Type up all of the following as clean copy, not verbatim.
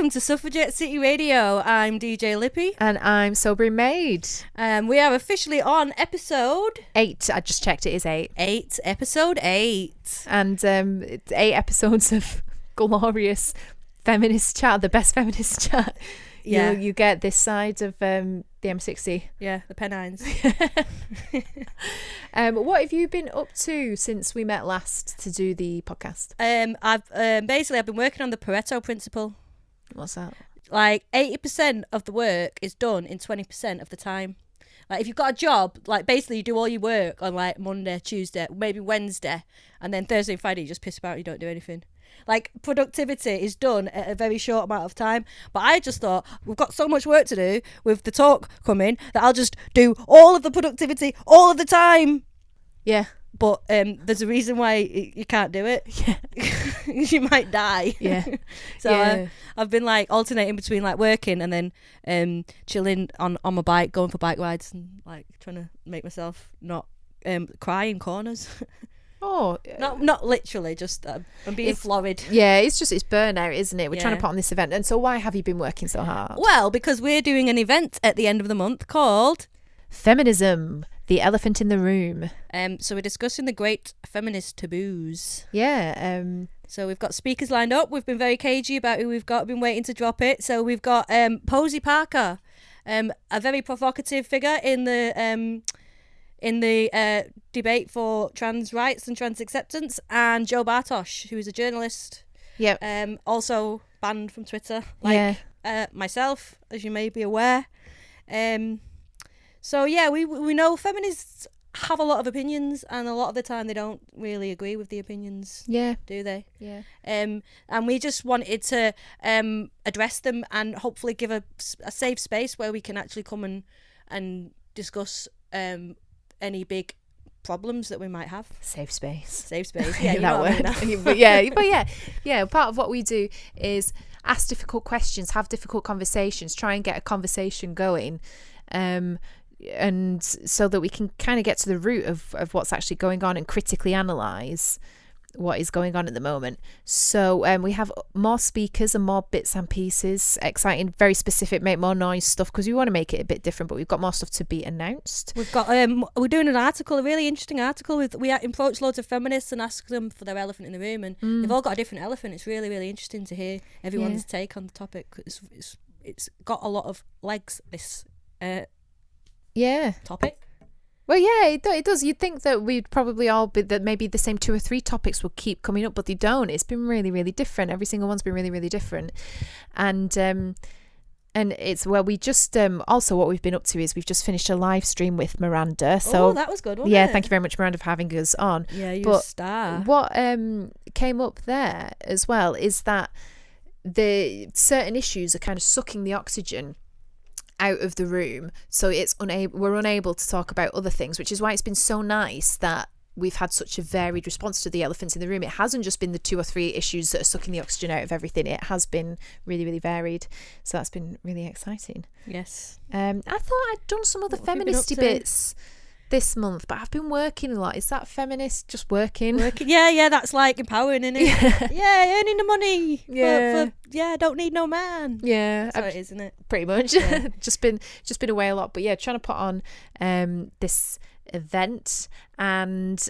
welcome to Suffragette City Radio. I'm DJ Lippy. And I'm Sobering Maid. We are officially on episode 8. I just checked, it is 8. Episode 8. And it's 8 episodes of glorious feminist chat, the best feminist chat. Yeah. You get this side of the M60. Yeah, the Pennines. What have you been up to since we met last to do the podcast? I've been working on the Pareto principle. What's that? Like 80% of the work is done in 20% of the time. Like if you've got a job, like basically you do all your work on like Monday, Tuesday, maybe Wednesday, and then Thursday and Friday you just piss about and you don't do anything. Like productivity is done at a very short amount of time. But I just thought we've got so much work to do with the talk coming that I'll just do all of the productivity all of the time. Yeah. But there's a reason why you can't do it. Yeah. You might die. Yeah. So yeah. I've been like alternating between like working and then chilling on my bike, going for bike rides and like trying to make myself not cry in corners. Oh, not literally, just I'm being florid. Yeah, it's burnout, isn't it? We're trying to Yeah. put on this event. And so why have you been working so hard? Well, because we're doing an event at the end of the month called Feminism, the elephant in the room. So we're discussing the great feminist taboos. Yeah. So we've got speakers lined up. We've been very cagey about who we've got. Been waiting to drop it. So we've got Posey Parker, a very provocative figure in the debate for trans rights and trans acceptance, and Joe Bartosh, who is a journalist. Yep. Also banned from Twitter, like myself, as you may be aware. So yeah, we know feminists have a lot of opinions, and a lot of the time they don't really agree with the opinions. Yeah. Do they? Yeah. And we just wanted to address them and hopefully give a safe space where we can actually come and discuss any big problems that we might have. Safe space. Safe space. Yeah, you that know what word. I mean. but yeah. Part of what we do is ask difficult questions, have difficult conversations, try and get a conversation going, and so that we can kind of get to the root of what's actually going on and critically analyse what is going on at the moment. So we have more speakers and more bits and pieces, exciting, very specific, make more noise stuff, because we want to make it a bit different, but we've got more stuff to be announced. We've got we're doing an article, a really interesting article. We approach loads of feminists and ask them for their elephant in the room, and they've all got a different elephant. It's really, really interesting to hear everyone's take on the topic. It's got a lot of legs, this topic. Well, yeah, it does. You'd think that we'd probably all be, that maybe the same 2 or 3 topics will keep coming up, but they don't. It's been really, really different. Every single one's been really, really different. And it's where we just, also what we've been up to is we've just finished a live stream with Miranda. So that was good, wasn't it? Thank you very much, Miranda, for having us on. Yeah, you're a star. What came up there as well is that the certain issues are kind of sucking the oxygen out of the room, so we're unable to talk about other things, which is why it's been so nice that we've had such a varied response to the elephants in the room. It hasn't just been the 2 or 3 issues that are sucking the oxygen out of everything. It has been really, really varied, so that's been really exciting. Yes. I thought I'd done some other feministy bits this month, but I've been working a lot. Is that feminist? Just working? Yeah, that's like empowering, isn't it? Yeah, earning the money. Yeah. Don't need no man. Yeah, that's what it is, isn't it? Pretty much. Yeah. just been away a lot, but yeah, trying to put on this event and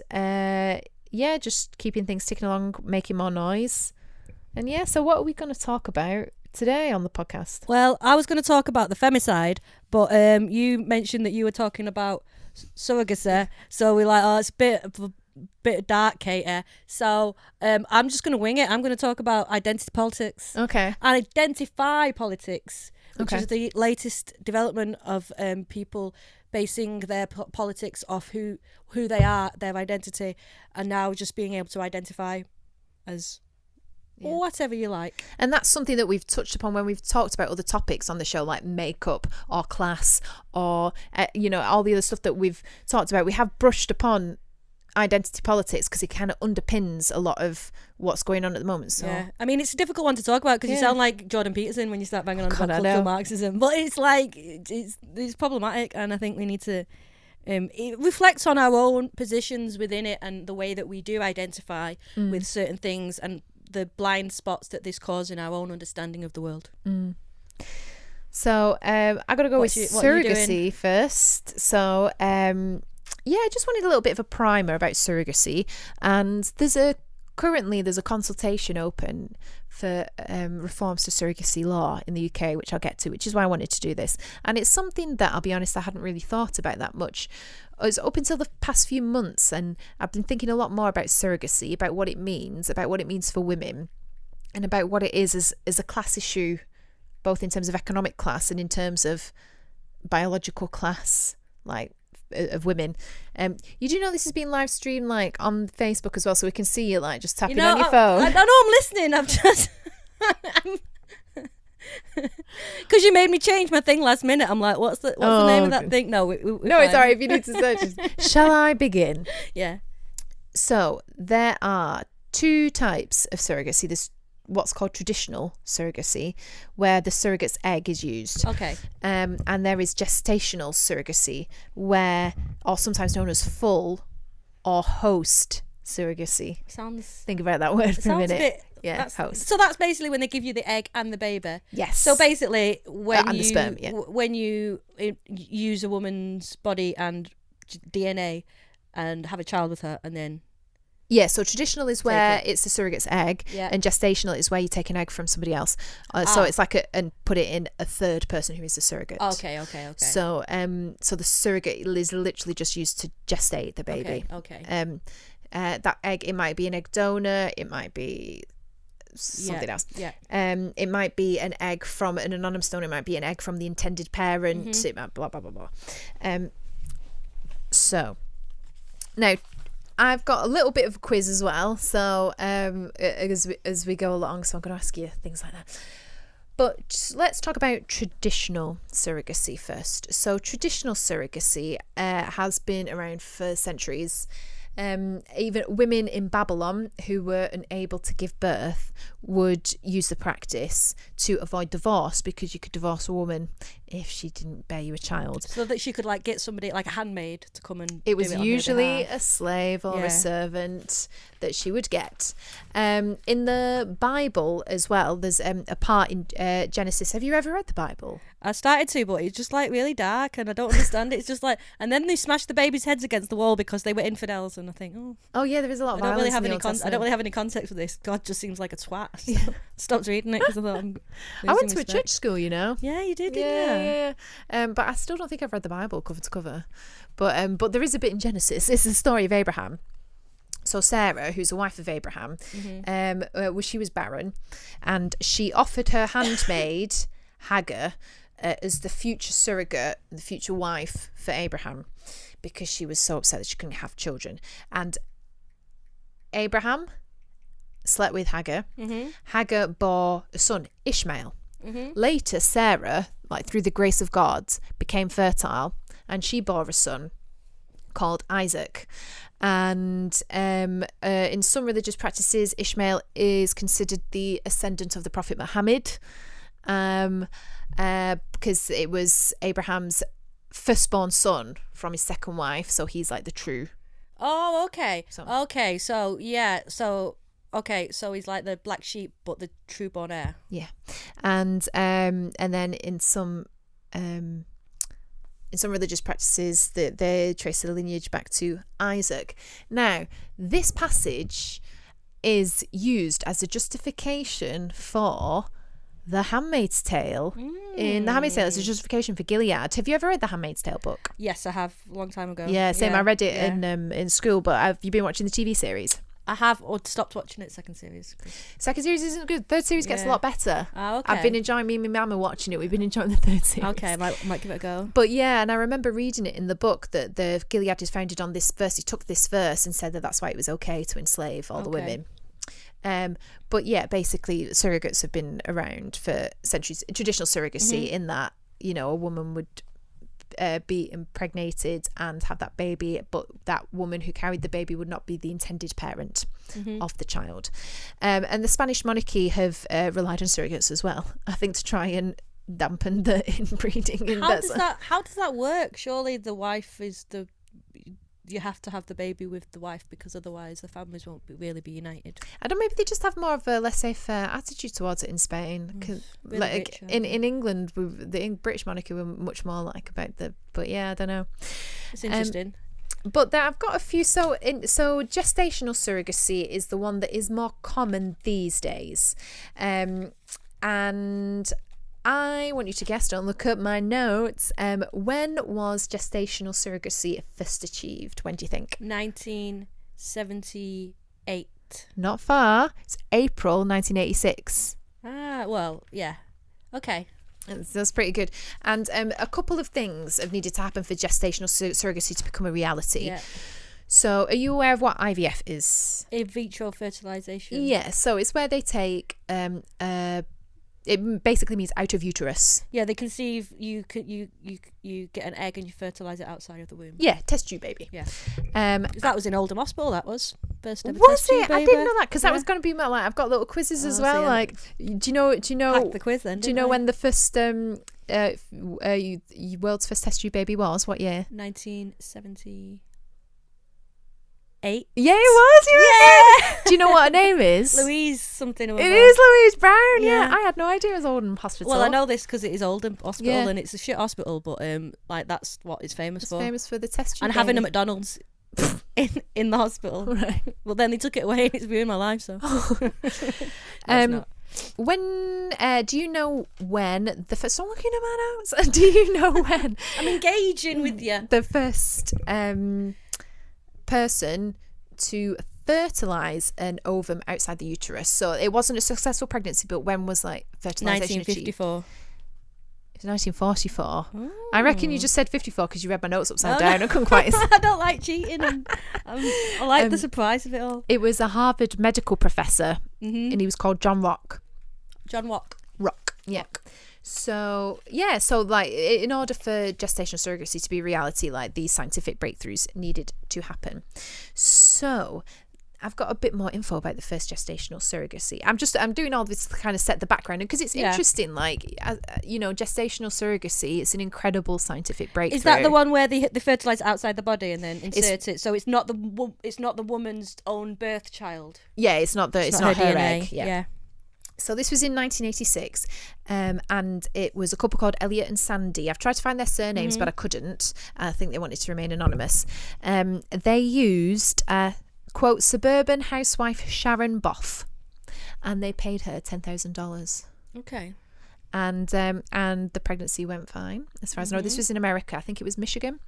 just keeping things ticking along, making more noise. And yeah, so what are we going to talk about today on the podcast? Well, I was going to talk about the femicide, but you mentioned that you were talking about surrogacy, so we're like, it's a bit of dark, Katie. So I'm just going to wing it. I'm going to talk about identity politics. Okay. And identify politics, which is the latest development of people basing their politics off who they are, their identity, and now just being able to identify as whatever you like. And that's something that we've touched upon when we've talked about other topics on the show, like makeup or class or all the other stuff that we've talked about. We have brushed upon identity politics because it kind of underpins a lot of what's going on at the moment. So yeah, I mean, it's a difficult one to talk about because you sound like Jordan Peterson when you start banging on about cultural Marxism, but it's like it's problematic, and I think we need to it reflects on our own positions within it and the way that we do identify with certain things and the blind spots that this causes in our own understanding of the world. So I got to go with surrogacy first. So I just wanted a little bit of a primer about surrogacy, and currently there's a consultation open for reforms to surrogacy law in the UK, which I'll get to, which is why I wanted to do this. And it's something that, I'll be honest, I hadn't really thought about that much. It was up until the past few months, and I've been thinking a lot more about surrogacy, about what it means for women, and about what it is as a class issue, both in terms of economic class and in terms of biological class, like of women. You do know this is being live streamed like on Facebook as well, so we can see you like just tapping on your phone. I know I'm listening. I'm just because you made me change my thing last minute. I'm like, what's the name of that thing? No, no, it's alright if you need to search. Shall I begin? Yeah. So there are two types of surrogacy. There's what's called traditional surrogacy, where the surrogate's egg is used. Okay. And there is gestational surrogacy, or sometimes known as full or host surrogacy. Think about that word for a minute. Host. So that's basically when they give you the egg and the baby. Yes. So basically, when the sperm, when you use a woman's body and DNA and have a child with her, and then. Yeah, so traditional is where it's the surrogate's egg, and gestational is where you take an egg from somebody else. So it's like and put it in a third person who is the surrogate. Okay. So the surrogate is literally just used to gestate the baby. Okay. That egg, it might be an egg donor, it might be something else. Yeah. It might be an egg from an anonymous donor, it might be an egg from the intended parent, it might blah blah blah blah. So now I've got a little bit of a quiz as well, so as we go along, so I'm going to ask you things like that. But let's talk about traditional surrogacy first. So traditional surrogacy has been around for centuries. Even women in Babylon who were unable to give birth would use the practice to avoid divorce, because you could divorce a woman if she didn't bear you a child. So that she could like get somebody like a handmaid to come and it was usually a slave or a servant that she would get. In the Bible as well, there's a part in Genesis. Have you ever read the Bible? I started to, but it's just like really dark and I don't understand it. It's just like, and then they smashed the babies' heads against the wall because they were infidels, and I think, oh yeah, there is a lot of I don't violence really have any context for this. God just seems like a twat. So stopped reading it because I thought I went to a church school, you know. Yeah, you did, didn't you? Yeah. But I still don't think I've read the Bible cover to cover. But there is a bit in Genesis. It's the story of Abraham. So Sarah, who's a wife of Abraham, she was barren, and she offered her handmaid Hagar as the future surrogate, the future wife for Abraham, because she was so upset that she couldn't have children. And Abraham slept with Hagar. Hagar bore a son, Ishmael. Later, Sarah, like through the grace of God, became fertile, and she bore a son called Isaac. And in some religious practices, Ishmael is considered the ascendant of the Prophet Muhammad, because it was Abraham's firstborn son from his second wife, so he's like the true. Oh, okay. So he's like the black sheep, but the true born heir. Yeah, and then in some religious practices, that they trace the lineage back to Isaac. Now, this passage is used as a justification for The Handmaid's Tale. In The Handmaid's Tale, it's a justification for Gilead. Have you ever read The Handmaid's Tale book? Yes, I have, a long time ago. Yeah, same. I read it in school, but have you been watching the TV series? I have, or stopped watching it. Second series isn't good. Third series gets a lot better. Oh, okay. I've been enjoying, me and my mum are watching it. We've been enjoying the third series. Okay, I might give it a go. But yeah, and I remember reading it in the book that the Gilead is founded on this verse. He took this verse and said that that's why it was okay to enslave all the women. But yeah, basically surrogates have been around for centuries. Traditional surrogacy in that, you know, a woman would be impregnated and have that baby, but that woman who carried the baby would not be the intended parent of the child. And the Spanish monarchy have relied on surrogates as well, I think, to try and dampen the inbreeding. How does that work? Surely the wife is the you have to have the baby with the wife because otherwise the families won't really be united. I don't know, maybe they just have more of a laissez-faire attitude towards it in Spain. Cause Really like rich, in England, the British monarchy were much more like about but yeah, I don't know. It's interesting. But I've got a few. So gestational surrogacy is the one that is more common these days. And I want you to guess, don't look up my notes. When was gestational surrogacy first achieved? When do you think? 1978. Not far. It's April 1986. Well, yeah. Okay. That's pretty good. And a couple of things have needed to happen for gestational surrogacy to become a reality. Yeah. So are you aware of what IVF is? In vitro fertilization. Yeah, so it's where they take it basically means out of uterus. Yeah, they conceive. You get an egg and you fertilize it outside of the womb. Yeah, test tube baby. Yeah. That was in Oldham Hospital. That was first ever Was test tube it? baby. I didn't know that because that was going to be my, like, I've got little quizzes as well. So like, do you know? Hack the quiz then. Do you know when the first world's first test tube baby was? What year? 1978. Yeah, it was. Yeah. Do you know what her name is? Louise something. Or It is Louise Brown. Yeah. Yeah. I had no idea it was Oldham Hospital. Well, I know this because it is Oldham Hospital, Yeah. and it's a shit hospital, but like that's what it's famous It's for. famous for the test tube And baby. having a McDonald's in the hospital. Right. Well, then they took it away, and it's ruined my life. So. No, it's not. When do you know when the first? I'm looking at my notes. Do you know when I'm engaging with you. the first person to fertilize an ovum outside the uterus? So it wasn't a successful pregnancy, but when was like fertilization achieved? 1954. It's 1944. Oh. I reckon you just said 54 because you read my notes upside down. I couldn't quite. I don't like cheating. I like the surprise of it all. It was a Harvard medical professor, and he was called John Rock. John Rock. Yeah. So like in order for gestational surrogacy to be a reality, like these scientific breakthroughs needed to happen. So I've got a bit more info about the first gestational surrogacy. I'm doing all this to kind of set the background because it's interesting. Like, gestational surrogacy, it's an incredible scientific breakthrough. Is that the one where they fertilize outside the body and then insert it? So it's not the woman's own birth child. Yeah, it's not her DNA. egg. Yeah. So this was in 1986, and it was a couple called Elliot and Sandy. I've tried to find their surnames, but I couldn't. I think they wanted to remain anonymous. They used, quote, suburban housewife Sharon Boff, and they paid her $10,000. Okay. And the pregnancy went fine, as far as I know. This was in America. I think it was Michigan.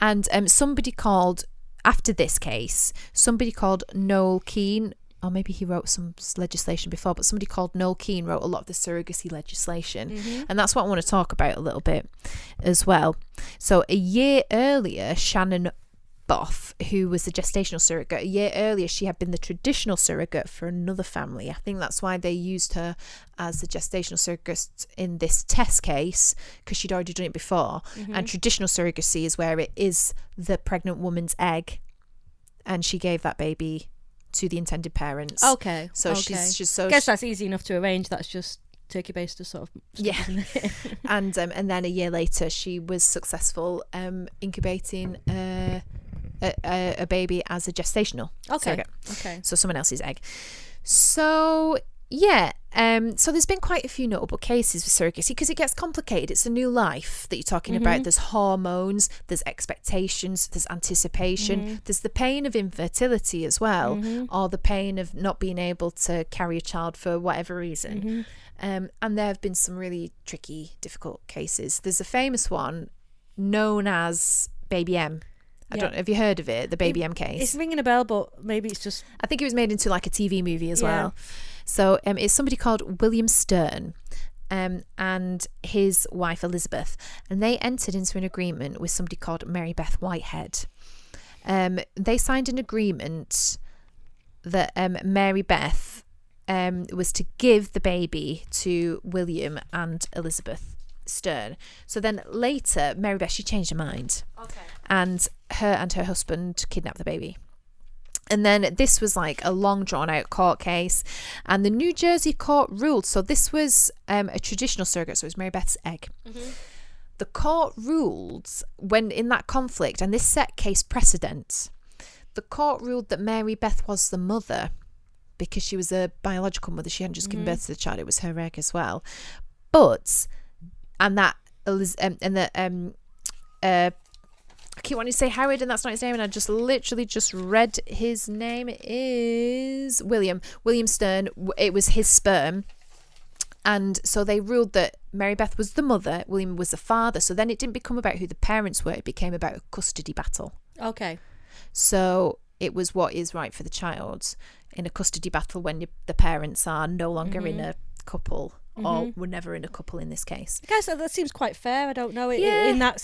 And somebody called, after this case, somebody called Noel Keane, or maybe he wrote some legislation before, but somebody called Noel Keane wrote a lot of the surrogacy legislation. And that's what I want to talk about a little bit as well. So a year earlier, Shannon Boff, who was the gestational surrogate, a year earlier she had been the traditional surrogate for another family. I think that's why they used her as the gestational surrogate in this test case, because she'd already done it before. And traditional surrogacy is where it is the pregnant woman's egg, and she gave that baby to the intended parents. Okay. So she's so. I guess that's easy enough to arrange. That's just turkey-based sort of stuff, Yeah. isn't it? And then a year later she was successful incubating a baby as a gestational surrogate. Okay. So someone else's egg. So yeah, so there's been quite a few notable cases with surrogacy because it gets complicated. It's a new life that you're talking about. There's hormones, there's expectations, there's anticipation, there's the pain of infertility as well, or the pain of not being able to carry a child for whatever reason. And there have been some really tricky, difficult cases. There's a famous one known as Baby M. I don't know, have you heard of it, the Baby M case? It's ringing a bell, but maybe it's just... I think it was made into like a TV movie as well. So it's somebody called William Stern and his wife Elizabeth, and they entered into an agreement with somebody called Mary Beth Whitehead. They signed an agreement that Mary Beth was to give the baby to William and Elizabeth Stern. So then later, Mary Beth, she changed her mind. Okay. And her husband kidnapped the baby. And then this was like a long drawn out court case, and the New Jersey court ruled. So this was a traditional surrogate, so it was Mary Beth's egg. the court ruled when in that conflict, and this set case precedent, the court ruled that Mary Beth was the mother because she was a biological mother. She hadn't just given birth to the child, it was her egg as well. But, I keep wanting to say Howard, and that's not his name, and I just literally just read his name. It is William Stern. It was his sperm. And so they ruled that Mary Beth was the mother, William was the father. So then it didn't become about who the parents were, it became about a custody battle. Okay. So it was what is right for the child in a custody battle when the parents are no longer in a couple, or were never in a couple in this case. I guess that seems quite fair. I don't know. In that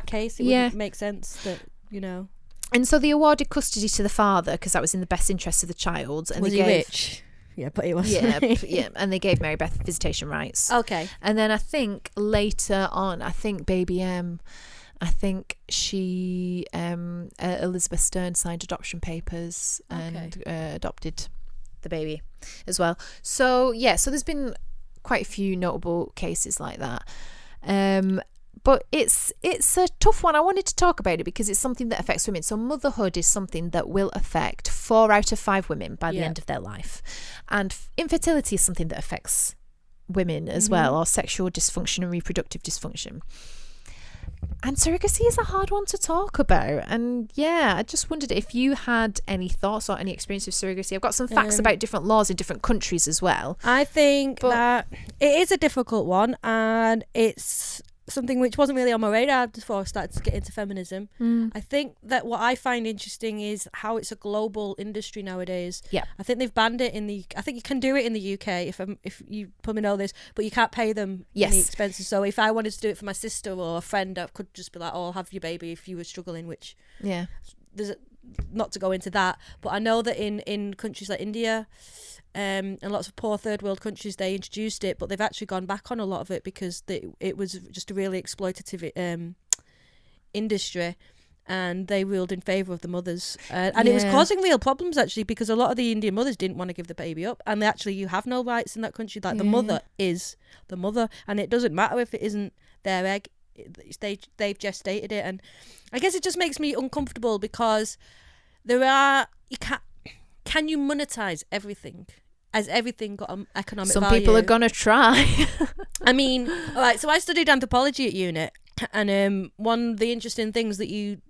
case, it would make sense that, you know. And so they awarded custody to the father because that was in the best interest of the child. And was he rich? Yeah, but he was. Yeah, and they gave Mary Beth visitation rights. Okay. And then I think later on, baby M, I think she, Elizabeth Stern signed adoption papers and adopted the baby as well. So so there's been quite a few notable cases like that. But it's a tough one. I wanted to talk about it because it's something that affects women. So motherhood is something that will affect 4 out of 5 women by the end of their life. And infertility is something that affects women as well, or sexual dysfunction and reproductive dysfunction. And surrogacy is a hard one to talk about. And I just wondered if you had any thoughts or any experience with surrogacy. I've got some facts about different laws in different countries as well. I think that it is a difficult one, and it's something which wasn't really on my radar before I started to get into feminism. I think that what I find interesting is how it's a global industry nowadays. I think they've banned it I think you can do it in the UK if you probably know this, but you can't pay them any expenses. So if I wanted to do it for my sister or a friend, I could just be like, I'll have your baby if you were struggling, which there's not to go into that. But I know that in countries like India, and lots of poor third world countries, they introduced it, but they've actually gone back on a lot of it because it was just a really exploitative industry, and they ruled in favour of the mothers, and it was causing real problems actually, because a lot of the Indian mothers didn't want to give the baby up, and you have no rights in that country. Like the mother is the mother, and it doesn't matter if it isn't their egg, they've gestated it. And I guess it just makes me uncomfortable because can you monetize everything? Has everything got an economic value? Some people are gonna try. I mean, all right, so I studied anthropology at uni, and one of the interesting things that you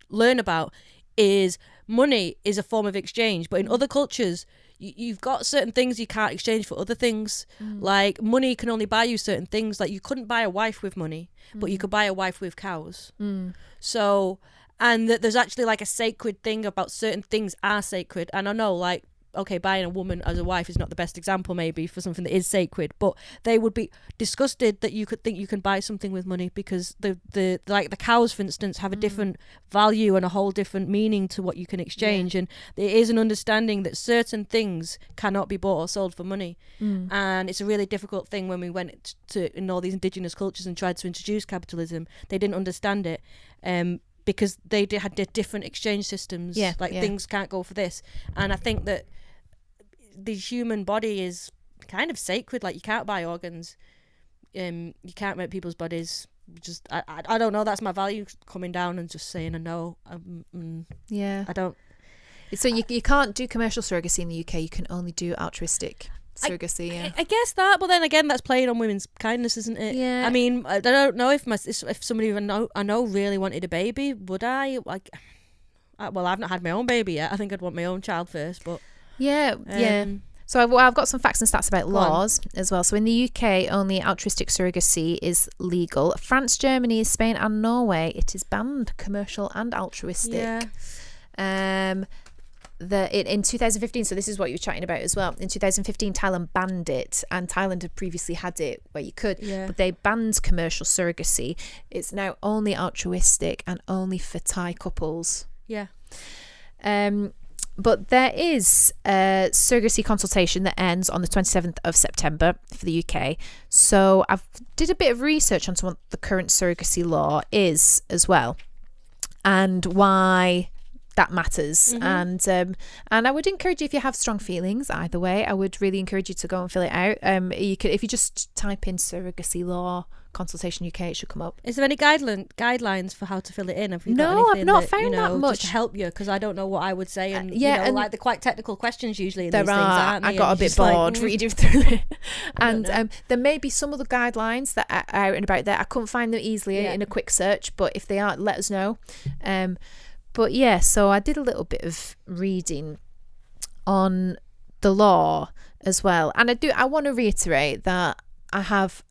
learn about is money is a form of exchange, but in other cultures you've got certain things you can't exchange for other things. Like money can only buy you certain things. Like you couldn't buy a wife with money, but you could buy a wife with cows. So, and that there's actually like a sacred thing about certain things are sacred. And I know, like, okay, buying a woman as a wife is not the best example maybe for something that is sacred, but they would be disgusted that you could think you can buy something with money, because the cows, for instance, have a different value and a whole different meaning to what you can exchange. And there is an understanding that certain things cannot be bought or sold for money. And it's a really difficult thing. When we went to in all these indigenous cultures and tried to introduce capitalism, they didn't understand it. Because they had different exchange systems. Things can't go for this. And I think that the human body is kind of sacred. Like, you can't buy organs. You can't make people's bodies. Just I don't know. That's my value coming down and just saying I know. I don't. So you can't do commercial surrogacy in the UK. You can only do altruistic surrogacy. I guess that, but then again, that's playing on women's kindness, isn't it? Yeah. I mean, I don't know if somebody I know really wanted a baby, would I? Like, well, I've not had my own baby yet. I think I'd want my own child first, but yeah. So I've got some facts and stats about laws as well. So in the UK, only altruistic surrogacy is legal. France, Germany, Spain, and Norway, it is banned, commercial and altruistic. In 2015, so this is what you were chatting about as well. In 2015, Thailand banned it, and Thailand had previously had it where you could, but they banned commercial surrogacy. It's now only altruistic and only for Thai couples. But there is a surrogacy consultation that ends on the 27th of September for the UK. So I did a bit of research onto what the current surrogacy law is as well, and why that matters. And I would encourage you, if you have strong feelings either way, I would really encourage you to go and fill it out. You could, if you just type in surrogacy law consultation UK, it should come up. Is there any guidelines for how to fill it in? Have you got No, anything I've not that, found that much just to help you, because I don't know what I would say, and and like they're quite technical questions usually in there these things, aren't they? I got a bit bored reading through it. And there may be some of the guidelines that are out and about there. I couldn't find them easily in a quick search, but if they aren't, let us know. But yeah, so I did a little bit of reading on the law as well, and I want to reiterate that I have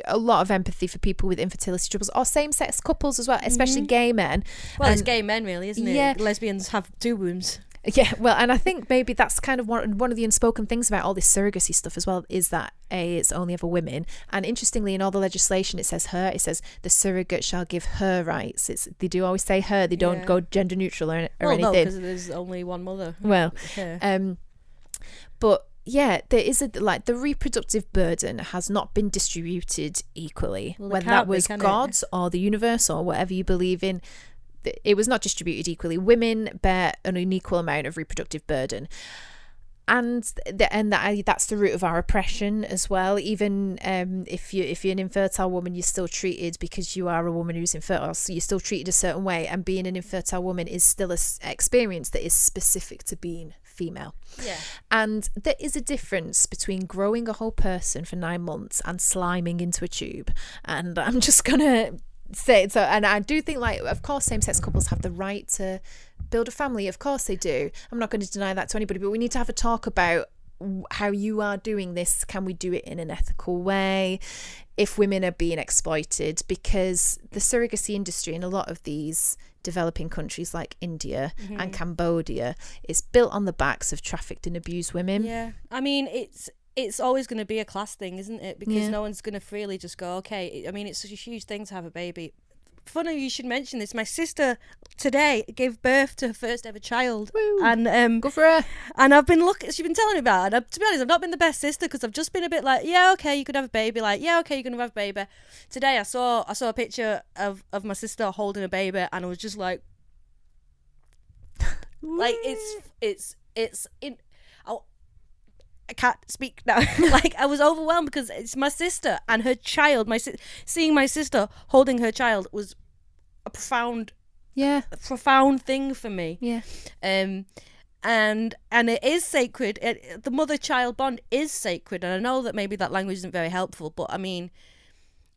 a lot of empathy for people with infertility troubles, or same-sex couples as well, especially gay men. Well, it's gay men really, isn't it? Yeah. Lesbians have 2 wombs. Yeah, well, and I think maybe that's kind of one of the unspoken things about all this surrogacy stuff as well, is that it's only ever women. And interestingly, in all the legislation, it says her. It says the surrogate shall give her rights. They do always say her. They don't go gender neutral or anything. No, because there's only one mother. Well, but yeah, there is the reproductive burden has not been distributed equally, whether that was God's or the universe or whatever you believe in. It was not distributed equally. Women bear an unequal amount of reproductive burden, and that's the root of our oppression as well. Even if you're an infertile woman, you're still treated, because you are a woman who's infertile, so you're still treated a certain way, and being an infertile woman is still an experience that is specific to being female. Yeah. And there is a difference between growing a whole person for 9 months and sliming into a tube. And I'm just gonna say so. And I do think, of course, same-sex couples have the right to build a family. Of course they do. I'm not going to deny that to anybody, but we need to have a talk about how you are doing this. Can we do it in an ethical way if women are being exploited? Because the surrogacy industry in a lot of these developing countries like India and Cambodia is built on the backs of trafficked and abused women. Yeah, I mean, it's always going to be a class thing, isn't it? Because no one's going to freely just go, okay. I mean, it's such a huge thing to have a baby. Funny you should mention this. My sister today gave birth to her first ever child. Woo. And Good for her. And I've been she's been telling me about it. And to be honest, I've not been the best sister, because I've just been a bit like, yeah, okay, you could have a baby. Like, yeah, okay, you're gonna have a baby. Today I saw a picture of my sister holding a baby, and I was just like, it's in. I can't speak now. I was overwhelmed, because it's my sister and her child. Seeing my sister holding her child was a profound thing for me. Yeah. And it is sacred. The mother-child bond is sacred, and I know that maybe that language isn't very helpful, but I mean,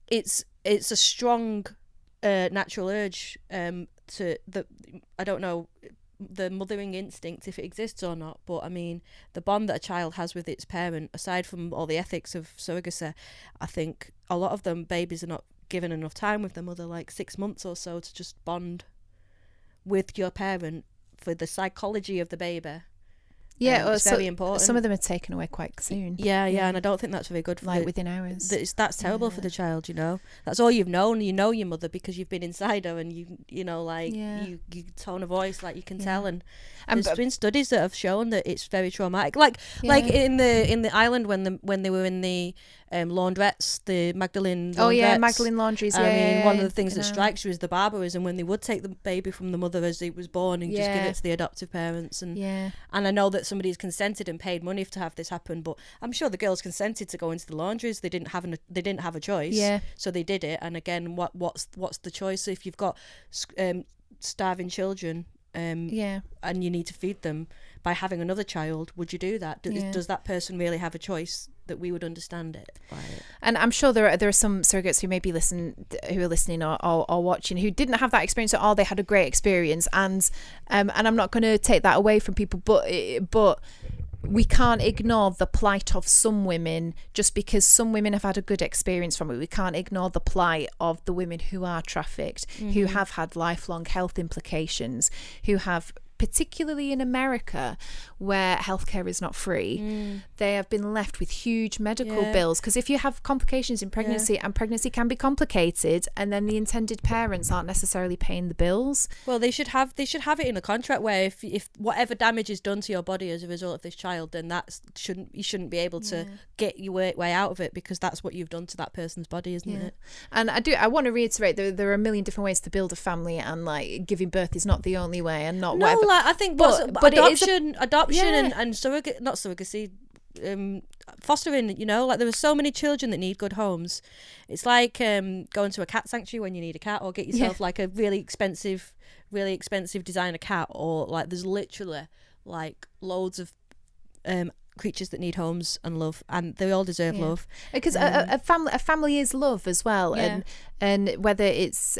it's a strong natural urge I don't know the mothering instinct, if it exists or not, but I mean, the bond that a child has with its parent, aside from all the ethics of surrogacy, I think a lot of them, babies are not given enough time with their mother, like 6 months or so, to just bond with your parent for the psychology of the baby. Yeah, it's very important. Some of them are taken away quite soon. Yeah, and I don't think that's very good for within hours. That's terrible for the child, That's all you've known. You know your mother because you've been inside her, and you tone of voice, you can tell. And there's been studies that have shown that it's very traumatic. Like in the island when they were in the laundrettes, the Magdalene laundrettes. Oh yeah, Magdalene laundries. I mean, one of the things that strikes you is the barbarism when they would take the baby from the mother as it was born and just give it to the adoptive parents. And I know that somebody's consented and paid money to have this happen, but I'm sure the girls consented to go into the laundries. They didn't have a choice. So they did it. And again, what's the choice if you've got starving children? And you need to feed them by having another child? Would you do that? Does that person really have a choice that we would understand it? And I'm sure there are some surrogates who may be listening or watching who didn't have that experience at all. They had a great experience, and I'm not going to take that away from people, but we can't ignore the plight of some women just because some women have had a good experience from it. We can't ignore the plight of the women who are trafficked, who have had lifelong health implications, who have particularly in America, where healthcare is not free, they have been left with huge medical bills. Because if you have complications in pregnancy, and pregnancy can be complicated, and then the intended parents aren't necessarily paying the bills. Well, they should have it in a contract where if whatever damage is done to your body as a result of this child, then you shouldn't be able to get your way out of it, because that's what you've done to that person's body, isn't it? And I want to reiterate, there are a million different ways to build a family, and like giving birth is not the only way, and not whatever. Like, I think but adoption and surrogacy, fostering, you know, like there are so many children that need good homes. It's like going to a cat sanctuary when you need a cat, or get yourself like a really expensive designer cat, or like there's literally like loads of creatures that need homes and love, and they all deserve love, because a family is love as well. And whether it's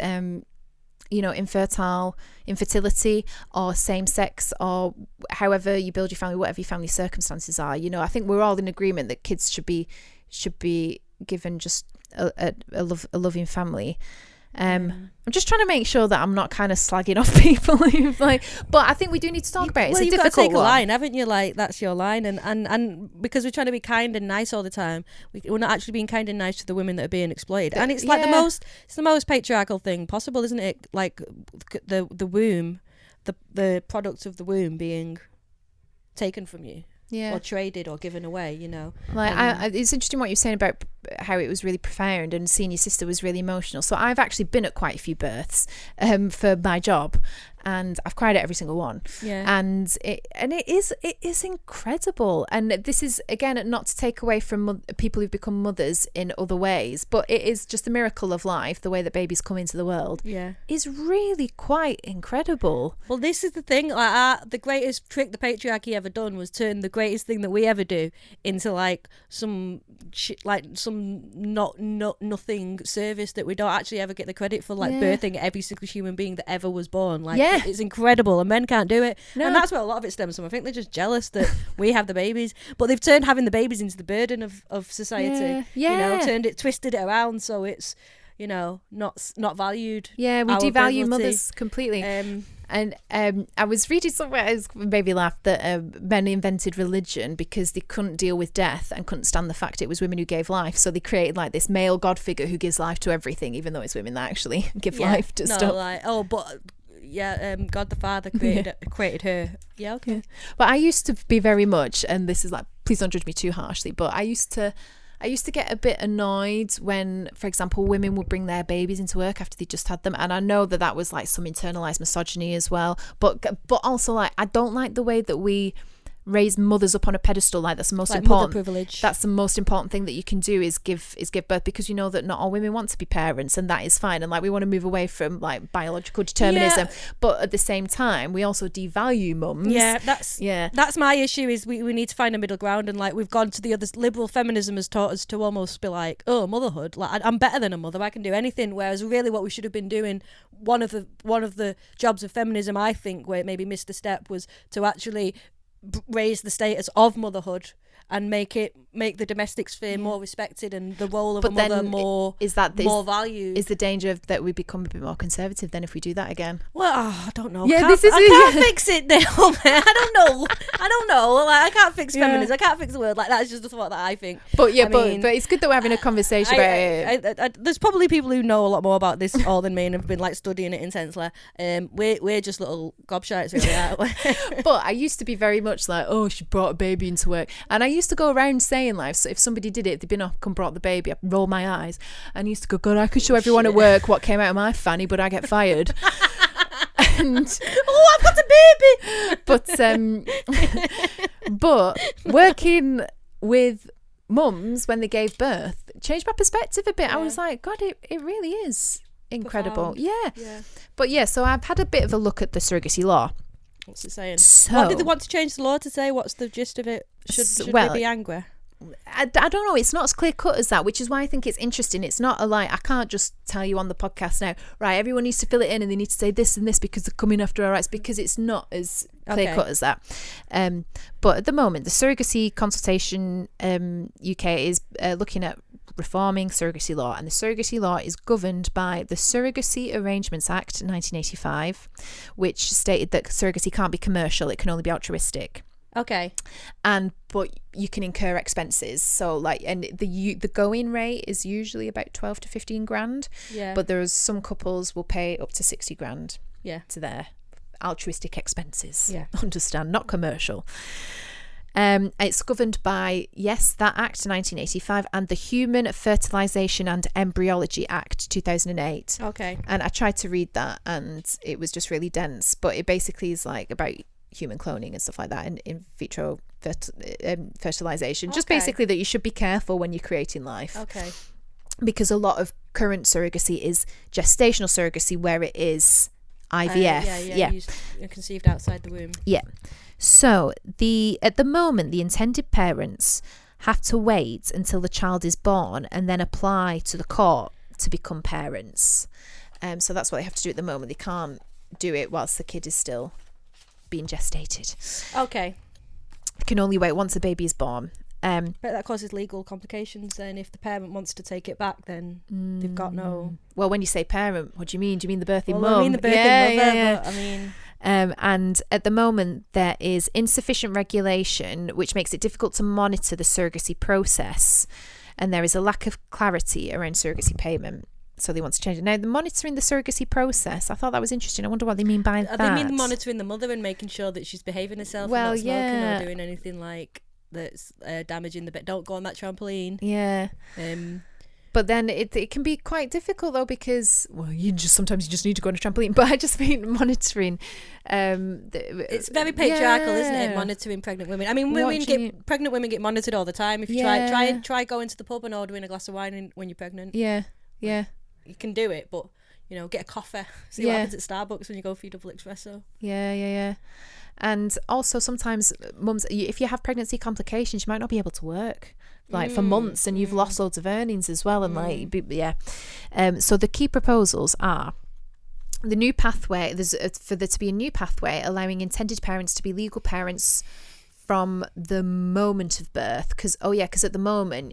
you know, infertility, or same sex, or however you build your family, whatever your family circumstances are, you know, I think we're all in agreement that kids should be given just a loving family. I'm just trying to make sure that I'm not kind of slagging off people who've like, but I think we do need to talk about it. It's a difficult got to take one. a line, haven't you? Like, that's your line, and because we're trying to be kind and nice all the time, we're not actually being kind and nice to the women that are being exploited. And it's like the most patriarchal thing possible, isn't it? Like the womb, the product of the womb being taken from you. Or traded or given away, you know. Like it's interesting what you're saying about how it was really profound, and seeing your sister was really emotional. So I've actually been at quite a few births for my job, and I've cried at every single one. And it is incredible. And this is, again, not to take away from people who've become mothers in other ways, but it is just the miracle of life, the way that babies come into the world is really quite incredible. Well, this is the thing, like the greatest trick the patriarchy ever done was turn the greatest thing that we ever do into like some nothing service that we don't actually ever get the credit for, like birthing every single human being that ever was born. Like, it's incredible, and men can't do it. And that's where a lot of it stems from. I think they're just jealous that we have the babies, but they've turned having the babies into the burden of society. You know, twisted it around so it's, you know, not valued. We devalue mothers completely. And I was reading somewhere, I made me laugh, that men invented religion because they couldn't deal with death and couldn't stand the fact it was women who gave life. So they created like this male god figure who gives life to everything, even though it's women that actually give life to stuff. Like, God the Father created her. Yeah, okay. But I used to be very much, and this is like, please don't judge me too harshly, but I used to get a bit annoyed when, for example, women would bring their babies into work after they just had them. And I know that was like some internalized misogyny as well. But also, like, I don't like the way that we raise mothers up on a pedestal. Like, that's the most important. Mother privilege. That's the most important thing that you can do is give birth, because you know that not all women want to be parents, and that is fine. And like, we want to move away from like biological determinism, but at the same time, we also devalue mums. That's my issue. Is we need to find a middle ground, and like we've gone to the other. Liberal feminism has taught us to almost be like, oh, motherhood, like I'm better than a mother, I can do anything. Whereas really, what we should have been doing, one of the jobs of feminism, I think, where it maybe missed a step, was to actually raise the status of motherhood and make the domestic sphere more respected, and the role of a mother more valued. Is the danger that we become a bit more conservative then if we do that again? Well, I don't know. I can't fix it now, man. I don't know. Like, I can't fix feminism. I can't fix the world. Like, that's just the thought that I think. But but it's good that we're having a conversation about it. There's probably people who know a lot more about this all than me and have been like studying it intensely. We're just little gobshites, really, aren't we? But I used to be very much like, oh, she brought a baby into work, and I used to go around saying, like, so if somebody did it, they'd been up and brought the baby, I'd roll my eyes, and I used to go, God, I could show everyone at work what came out of my fanny, but I get fired. And I've got a baby. But working with mums when they gave birth changed my perspective a bit. I was like, God, it really is incredible. But so I've had a bit of a look at the surrogacy law. What's it saying? What did they want to change the law to say? What's the gist of it? Should we be angry? I don't know. It's not as clear cut as that, which is why I think it's interesting. It's not I can't just tell you on the podcast now, right, everyone needs to fill it in and they need to say this and this because they're coming after our rights, because it's not as clear cut as that. But at the moment, the Surrogacy Consultation UK is looking at reforming surrogacy law, and the surrogacy law is governed by the Surrogacy Arrangements Act 1985, which stated that surrogacy can't be commercial, it can only be altruistic. Okay. But you can incur expenses. So like, and the going rate is usually about 12 to 15 grand. Yeah. But there's some couples will pay up to 60 grand. Yeah. To their altruistic expenses. Yeah. Understand, not commercial. It's governed by, yes, that Act 1985 and the Human Fertilisation and Embryology Act 2008. Okay. And I tried to read that and it was just really dense, but it basically is like about human cloning and stuff like that, and in vitro fertilization. Just basically that you should be careful when you're creating life. Okay. Because a lot of current surrogacy is gestational surrogacy, where it is IVF. You're conceived outside the womb. Yeah. So at the moment, the intended parents have to wait until the child is born and then apply to the court to become parents. So that's what they have to do at the moment. They can't do it whilst the kid is still being gestated. Okay. They can only wait once the baby is born. But that causes legal complications, and if the parent wants to take it back, then they've got no... Well, when you say parent, what do you mean? Do you mean the birthing mum? I mean the birthing mother, yeah. but I mean... And at the moment, there is insufficient regulation, which makes it difficult to monitor the surrogacy process, and there is a lack of clarity around surrogacy payment. So they want to change it. Now, the monitoring the surrogacy process, I thought that was interesting. I wonder what they mean by that. They mean monitoring the mother and making sure that she's behaving herself, and not smoking or doing anything like that's damaging the bit. Don't go on that trampoline. Yeah. But then it can be quite difficult though, because sometimes you just need to go on a trampoline. But I just mean monitoring. It's very patriarchal, isn't it? Monitoring pregnant women. I mean, pregnant women get monitored all the time. If you try going to the pub and ordering a glass of wine when you're pregnant. Yeah. You can do it, but get a coffee. See what happens at Starbucks when you go for your double espresso. Yeah. And also sometimes mums, if you have pregnancy complications, you might not be able to work for months, and you've lost loads of earnings as well. And so the key proposals are the new pathway. For there to be a new pathway allowing intended parents to be legal parents from the moment of birth. Because at the moment,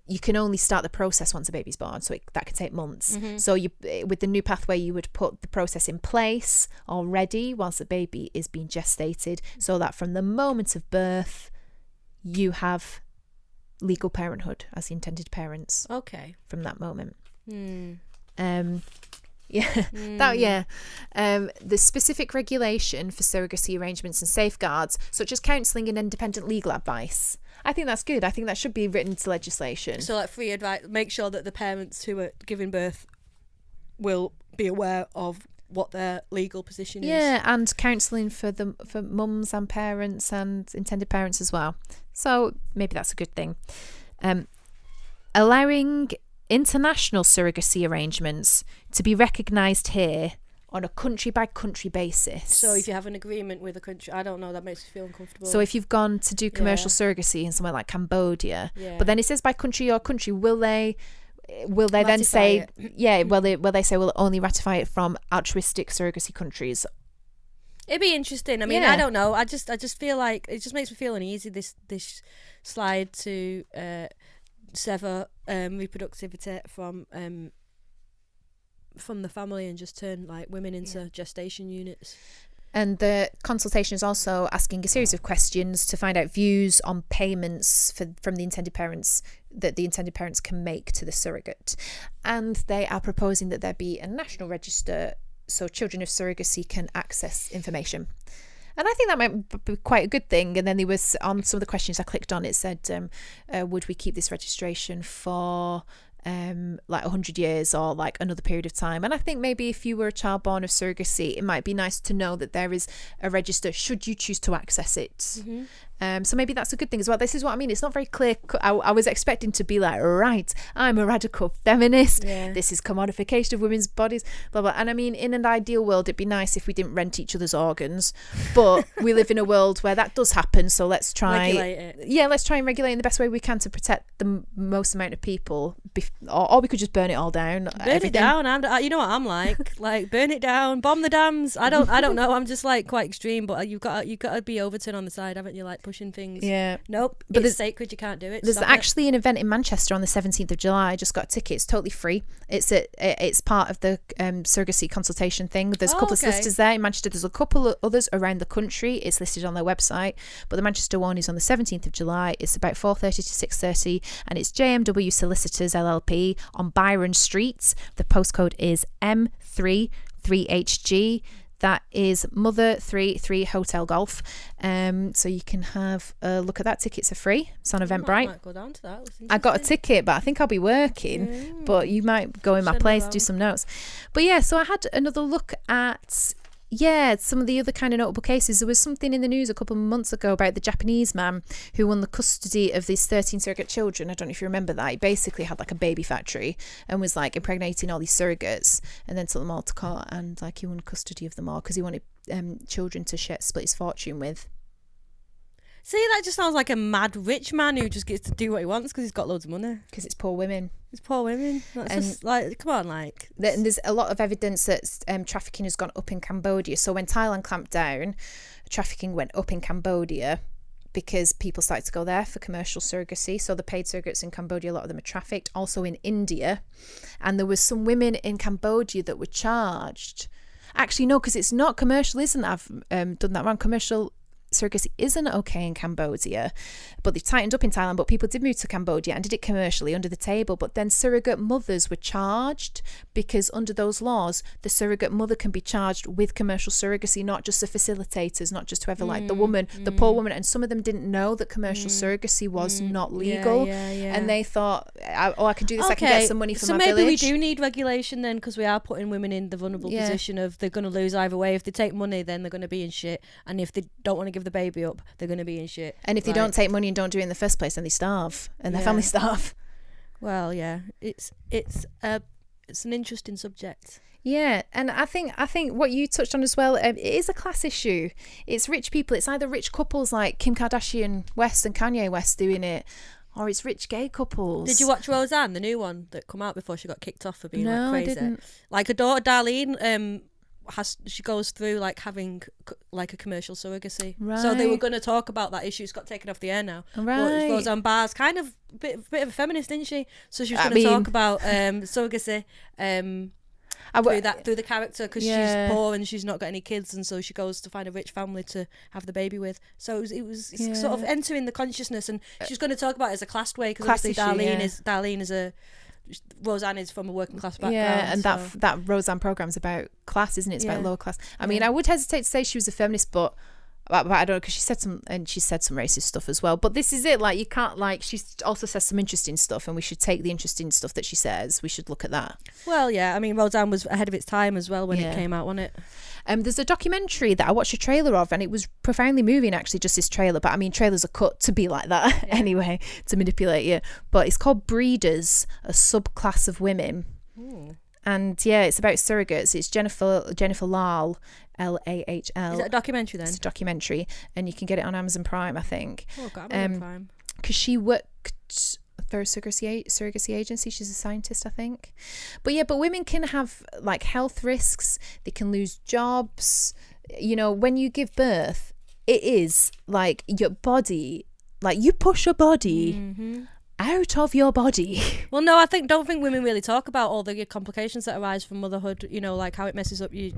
you can only start the process once a baby's born, so that could take months. So with the new pathway, you would put the process in place already whilst the baby is being gestated, so that from the moment of birth, you have legal parenthood as the intended parents. Okay. From that moment. The specific regulation for surrogacy arrangements and safeguards, such as counselling and independent legal advice. I think that's good. I think that should be written into legislation. So free advice, make sure that the parents who are giving birth will be aware of what their legal position is. Yeah, and counselling for mums and parents and intended parents as well. So maybe that's a good thing. Allowing international surrogacy arrangements to be recognised here on a country-by-country basis. So if you have an agreement with a country, I don't know, that makes me feel uncomfortable. So if you've gone to do commercial surrogacy in somewhere like Cambodia, but then it says by country or country, will they then say, will they say we'll only ratify it from altruistic surrogacy countries? It'd be interesting. I mean, I don't know. I just feel like it just makes me feel uneasy, this slide to sever reproductivity from the family and just turn women into gestation units. And the consultation is also asking a series of questions to find out views on payments from the intended parents that the intended parents can make to the surrogate. And they are proposing that there be a national register so children of surrogacy can access information. And I think that might be quite a good thing. And then there was, on some of the questions I clicked on, it said, would we keep this registration for 100 years or another period of time? And I think maybe if you were a child born of surrogacy, it might be nice to know that there is a register should you choose to access it. So maybe that's a good thing as well. This is what I mean. It's not very clear. I was expecting to be like, right, I'm a radical feminist. Yeah. This is commodification of women's bodies, blah, blah. And I mean, in an ideal world, it'd be nice if we didn't rent each other's organs. But we live in a world where that does happen. So let's try. Regulate it. Yeah, let's try and regulate in the best way we can to protect the most amount of people. Or we could just burn it all down. Burn it down. You know what I'm like. Like, burn it down, bomb the dams. I don't know. I'm just like quite extreme. But you've got to be Overton on the side, haven't you? Like pushing things. Yeah. Nope. But it's sacred. You can't do it. There's actually an event in Manchester on the 17th of July. I just got a ticket. It's totally free. It's part of the surrogacy consultation thing. There's a couple of solicitors there in Manchester. There's a couple of others around the country. It's listed on their website. But the Manchester one is on the 17th of July. It's about 4:30 to 6:30, and it's JMW Solicitors LLP on Byron Street. The postcode is M33HG. That is Mother 33 Hotel Golf. So you can have a look at that. Tickets are free. It's on Eventbrite. I might go down to that. I got a ticket, but I think I'll be working. But you might go in my place, do some notes. But yeah, so I had another look at some of the other kind of notable cases. There was something in the news a couple of months ago about the Japanese man who won the custody of these 13 surrogate children. I don't know if you remember that. He basically had like a baby factory and was like impregnating all these surrogates and then took them all to court, and like he won custody of them all because he wanted children to split his fortune with. See, that just sounds like a mad rich man who just gets to do what he wants because he's got loads of money. Because it's poor women. It's poor women. That's just like, come on, like. And there's a lot of evidence that trafficking has gone up in Cambodia. So when Thailand clamped down, trafficking went up in Cambodia because people started to go there for commercial surrogacy. So the paid surrogates in Cambodia, a lot of them are trafficked. Also in India. And there was some women in Cambodia that were charged. Actually, no, because it's not commercial, isn't it? I've done that wrong. Commercial surrogacy isn't okay in Cambodia, but they've tightened up in Thailand. But people did move to Cambodia and did it commercially under the table. But then surrogate mothers were charged because under those laws, the surrogate mother can be charged with commercial surrogacy, not just the facilitators, not just whoever, like the woman, the poor woman. And some of them didn't know that commercial surrogacy was not legal. And they thought, I can do this, I can get some money from my village. So maybe we do need regulation then, because we are putting women in the vulnerable position of they're going to lose either way. If they take money, then they're going to be in shit. And if they don't want to give the baby up, they're going to be in shit. And if they don't take money and don't do it in the first place, then they starve and their family starve. Well, yeah, it's an interesting subject. Yeah, and I think what you touched on as well, it is a class issue. It's rich people. It's either rich couples like Kim Kardashian West and Kanye West doing it, or it's rich gay couples. Did you watch Roseanne, the new one that come out before she got kicked off for being like crazy? I didn't. Like her daughter Darlene, she goes through like having like a commercial surrogacy. Right. So they were going to talk about that issue. It's got taken off the air now. Right. But Roseanne Barr's kind of a bit of a feminist, isn't she? So she was going to talk about surrogacy through the character, because she's poor and she's not got any kids, and so she goes to find a rich family to have the baby with. So it was sort of entering the consciousness, and she's going to talk about it as a class way, because obviously Darlene is a Roseanne is from a working class background. Yeah, and that Roseanne program's about class, isn't it? It's about lower class. I mean, I would hesitate to say she was a feminist, but I don't know, because she said some racist stuff as well. But this is it, like, you can't, like, she also says some interesting stuff, and we should take the interesting stuff that she says. We should look at that. Well, yeah, I mean, Roseanne was ahead of its time as well when it came out, wasn't it? There's a documentary that I watched a trailer of, and it was profoundly moving, actually, just this trailer. But I mean, trailers are cut to be like that anyway, to manipulate you. But it's called Breeders, a subclass of women. Ooh. And yeah, it's about surrogates. It's Jennifer Lahl, Lahl. Is it a documentary then? It's a documentary, and you can get it on Amazon Prime, I think. Oh, God, Amazon Prime. Because she worked for a surrogacy agency. She's a scientist, I think. But women can have like health risks. They can lose jobs. You know, when you give birth, it is like your body, like you push your body out of your body. Well, no, don't think women really talk about all the complications that arise from motherhood, you know, like how it messes up your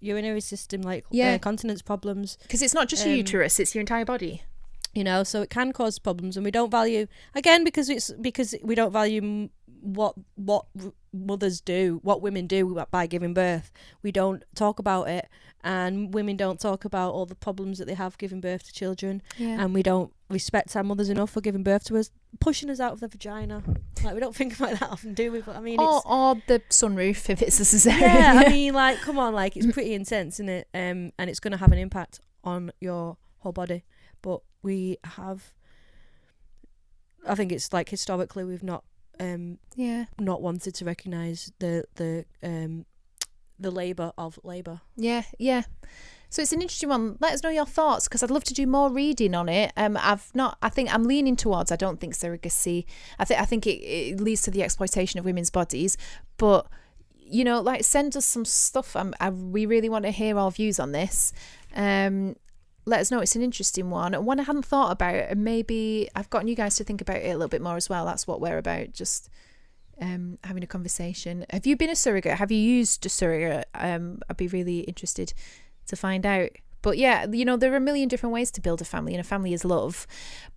urinary system, like continence problems. Because it's not just your uterus, it's your entire body. You know, so it can cause problems, and we don't value, again, because we don't value what mothers do, what women do by giving birth. We don't talk about it, and women don't talk about all the problems that they have giving birth to children, and we don't respect our mothers enough for giving birth to us, pushing us out of the vagina. Like, we don't think about that often, do we? But I mean, or the sunroof if it's a cesarean. Yeah, I mean, like, come on, like, it's pretty intense, isn't it? And it's going to have an impact on your whole body. But we have. I think it's like historically we've not wanted to recognise the labour of labour. Yeah. So it's an interesting one. Let us know your thoughts, because I'd love to do more reading on it. I think I'm leaning towards, I don't think surrogacy. I think it leads to the exploitation of women's bodies. But, you know, like, send us some stuff. We really want to hear our views on this. Let us know. It's an interesting one, and one I hadn't thought about, and maybe I've gotten you guys to think about it a little bit more as well. That's what we're about, just having a conversation. Have you been a surrogate? Have you used a surrogate? I'd be really interested to find out. But yeah, you know, there are a million different ways to build a family, and a family is love,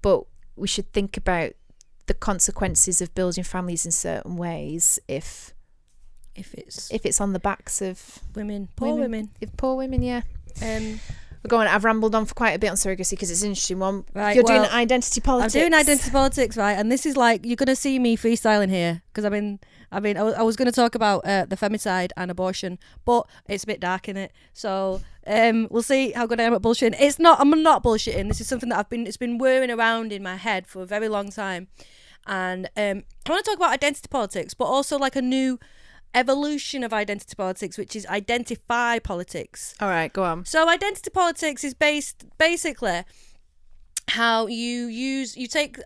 but we should think about the consequences of building families in certain ways if it's on the backs of poor women. Yeah. We're going. I've rambled on for quite a bit on surrogacy because it's an interesting one. Right, You're doing identity politics. I'm doing identity politics, right? And this is like, you're going to see me freestyling here, because I was going to talk about the femicide and abortion, but it's a bit dark in it. So we'll see how good I am at bullshitting. I'm not bullshitting. This is something that it's been whirring around in my head for a very long time. And I want to talk about identity politics, but also like a new evolution of identity politics, which is identify politics. All right, go on. So identity politics is basically how you take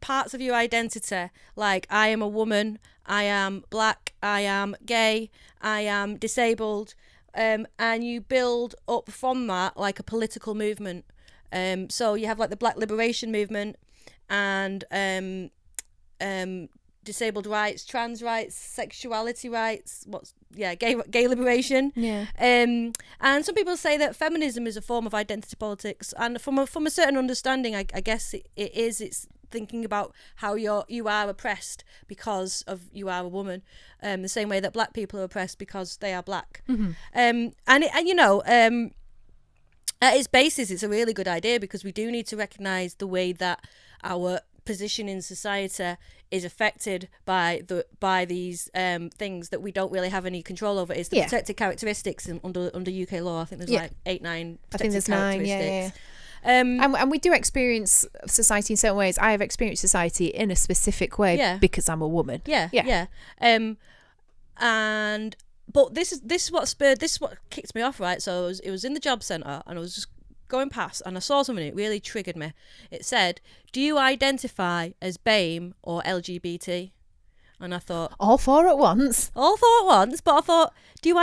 parts of your identity, like I am a woman, I am black, I am gay, I am disabled, and you build up from that like a political movement. So you have like the Black Liberation Movement, and disabled rights, trans rights, sexuality rights, gay liberation. Yeah. And some people say that feminism is a form of identity politics, and from a certain understanding, I guess it is. It's thinking about how you are oppressed because of you are a woman, the same way that black people are oppressed because they are black. Mm-hmm. At its basis, it's a really good idea, because we do need to recognise the way that our position in society is affected by these things that we don't really have any control over. It's the protected characteristics under UK law. I think there's 8-9 protected characteristics. And we do experience society in certain ways. I have experienced society in a specific way because I'm a woman. But this is what kicked me off, right? So it was in the job centre, and I was just going past, and I saw something. It really triggered me. It said, "Do you identify as BAME or LGBT?" And I thought, all four at once. But I thought, do you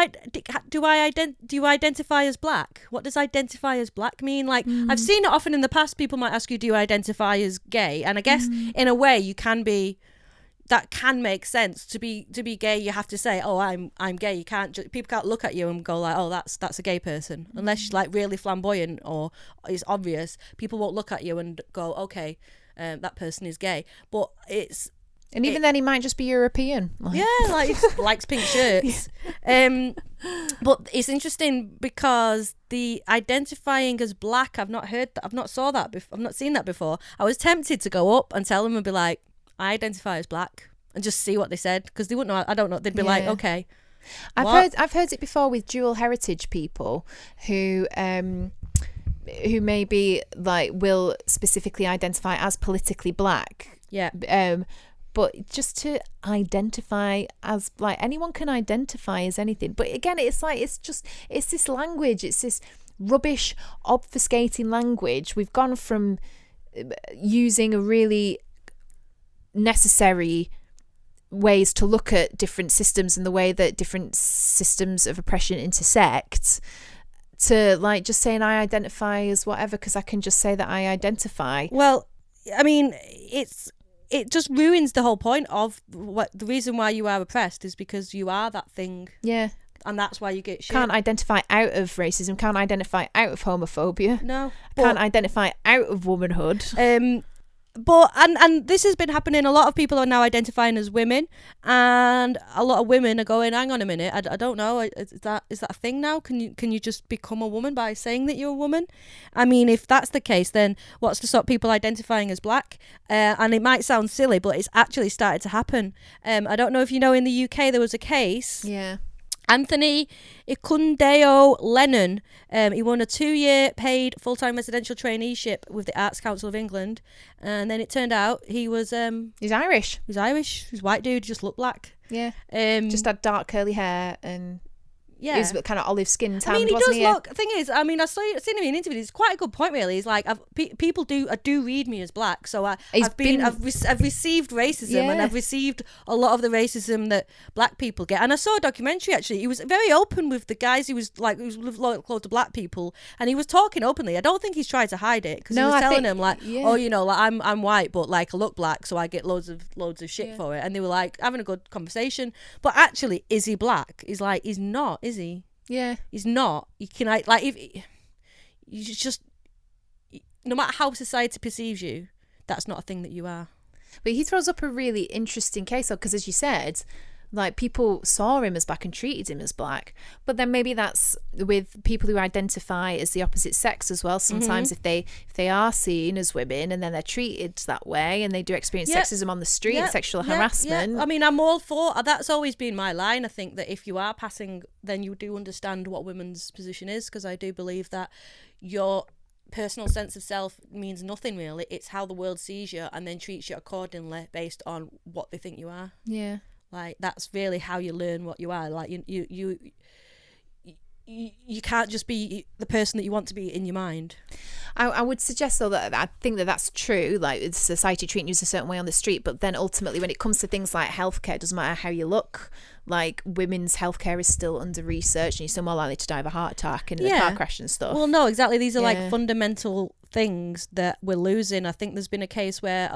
identify as black? What does identify as black mean? Like, I've seen it often in the past. People might ask you, do you identify as gay? And I guess in a way you can be. That can make sense. To be gay, you have to say, "Oh, I'm gay." You can't. People can't look at you and go like, "Oh, that's a gay person," unless you're like really flamboyant or it's obvious. People won't look at you and go, "Okay, that person is gay." But even then, he might just be European. Like he likes pink shirts. But it's interesting because the identifying as black, I've not seen that before. I was tempted to go up and tell them and be like, I identify as black, and just see what they said, because they wouldn't know. I don't know. They'd be like, okay. I've heard it before with dual heritage people who maybe like will specifically identify as politically black. Yeah. But just to identify as, like, anyone can identify as anything. But again, it's this language. It's this rubbish, obfuscating language. We've gone from using a really necessary ways to look at different systems and the way that different systems of oppression intersect, to like just saying I identify as whatever because I can just say that I identify. Well, I mean, it just ruins the whole point of what the reason why you are oppressed is because you are that thing. Yeah. And that's why you get shit. Can't identify out of racism, can't identify out of homophobia. No. Can't identify out of womanhood. But and this has been happening. A lot of people are now identifying as women, and a lot of women are going, hang on a minute, I don't know, is that a thing now? Can you just become a woman by saying that you're a woman? I mean, if that's the case, then what's to stop people identifying as black? And it might sound silly, but it's actually started to happen. I don't know if you know, in the UK there was a case. Yeah. Anthony Icundeo Lennon. He won a 2-year paid full-time residential traineeship with the Arts Council of England, and then it turned out he was He's Irish. He's Irish. He's a white dude. Just looked black. Yeah. Just had dark curly hair and. Yeah, he's kind of olive skin tanned. I mean, he wasn't does look. Thing is, I mean, I've seen him in interviews. It's quite a good point, really. He's like, people do read me as black, so I've received racism, and I've received a lot of the racism that black people get. And I saw a documentary actually. He was very open with the guys. He was close to black people, and he was talking openly. I don't think he's tried to hide it, because he was telling them like, oh, you know, like I'm white, but like I look black, so I get loads of shit for it. And they were like having a good conversation. But actually, is he black? He's like, he's not. Is he? Yeah, he's not. You can like if you just, no matter how society perceives you, that's not a thing that you are. But he throws up a really interesting case, because as you said, like people saw him as black and treated him as black, but then maybe that's with people who identify as the opposite sex as well. Sometimes if they are seen as women and then they're treated that way, and they do experience sexism on the street and sexual harassment. I mean, I'm all for that's always been my line. I think that if you are passing, then you do understand what women's position is, because I do believe that your personal sense of self means nothing really. It's how the world sees you and then treats you accordingly based on what they think you are. Yeah. Like, that's really how you learn what you are. Like, you can't just be the person that you want to be in your mind. I would suggest, though, that I think that that's true. Like, society treating you a certain way on the street, but then ultimately, when it comes to things like healthcare, it doesn't matter how you look. Like, women's healthcare is still under research, and you're still more likely to die of a heart attack and in a car crash and stuff. Well, no, exactly. These are like fundamental things that we're losing. I think there's been a case where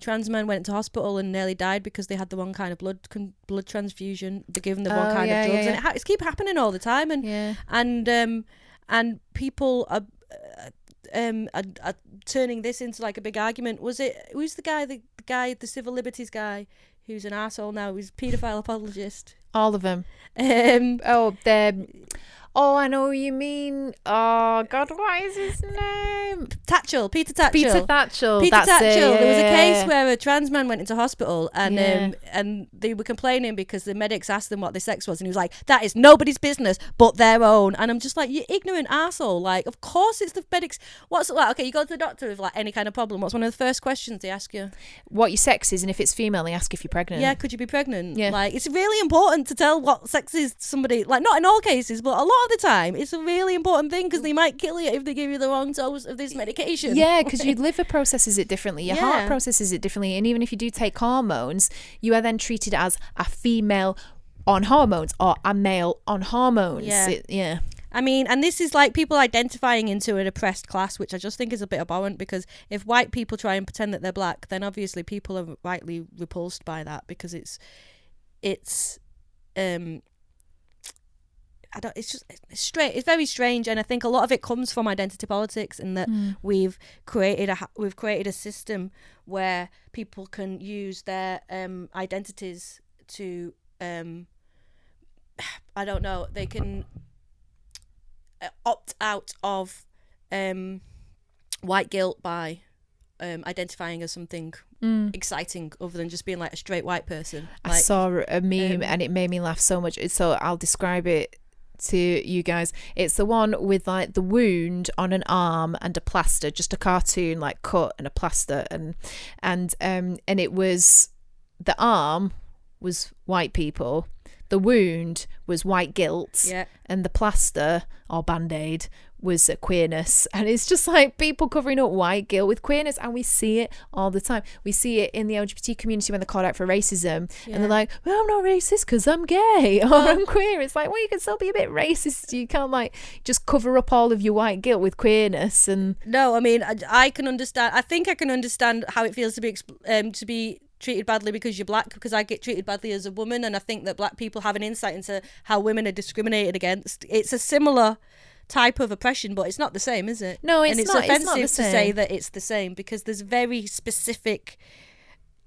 trans men went to hospital and nearly died because they had the wrong kind of blood transfusion. They're given the wrong kind of drugs, and it's keep happening all the time. And people are turning this into like a big argument. Who's the civil liberties guy who's an arsehole now, who's a paedophile apologist? All of them. I know what you mean. Oh God, what is his name? Peter Tatchell. Peter Tatchell. There was a case where a trans man went into hospital and they were complaining because the medics asked them what their sex was, and he was like, "That is nobody's business but their own." And I'm just like, you ignorant arsehole. Like, of course it's the medics. What's like? Okay, you go to the doctor with like any kind of problem. What's one of the first questions they ask you? What your sex is, and if it's female, they ask if you're pregnant. Yeah, could you be pregnant? Yeah. Like, it's really important to tell what sex is to somebody. Like, not in all cases, but a lot of the time, it's a really important thing, because they might kill you if they give you the wrong dose of this medication. Yeah, because your liver processes it differently, your heart processes it differently, and even if you do take hormones, you are then treated as a female on hormones or a male on hormones. I mean, and this is like people identifying into an oppressed class, which I just think is a bit abhorrent, because if white people try and pretend that they're black, then obviously people are rightly repulsed by that, because it's straight. It's very strange, and I think a lot of it comes from identity politics, in that we've created a system where people can use their identities to I don't know. They can opt out of white guilt by identifying as something exciting other than just being like a straight white person. I saw a meme and it made me laugh so much. So I'll describe it to you guys. It's the one with like the wound on an arm and a plaster, just a cartoon like cut and a plaster, and it was, the arm was white people, the wound was white guilt, and the plaster or band-aid was queerness. And it's just like people covering up white guilt with queerness, and we see it all the time. We see it in the LGBT community when they're called out for racism, and they're like, well, I'm not racist because I'm gay or I'm queer. It's like, well, you can still be a bit racist. You can't like just cover up all of your white guilt with queerness. And no, I mean, I can understand. I think I can understand how it feels to be treated badly because you're black, because I get treated badly as a woman, and I think that black people have an insight into how women are discriminated against. It's a similar type of oppression, but it's not the same, is it? No, it's not. And it's offensive to say that it's the same, because there's very specific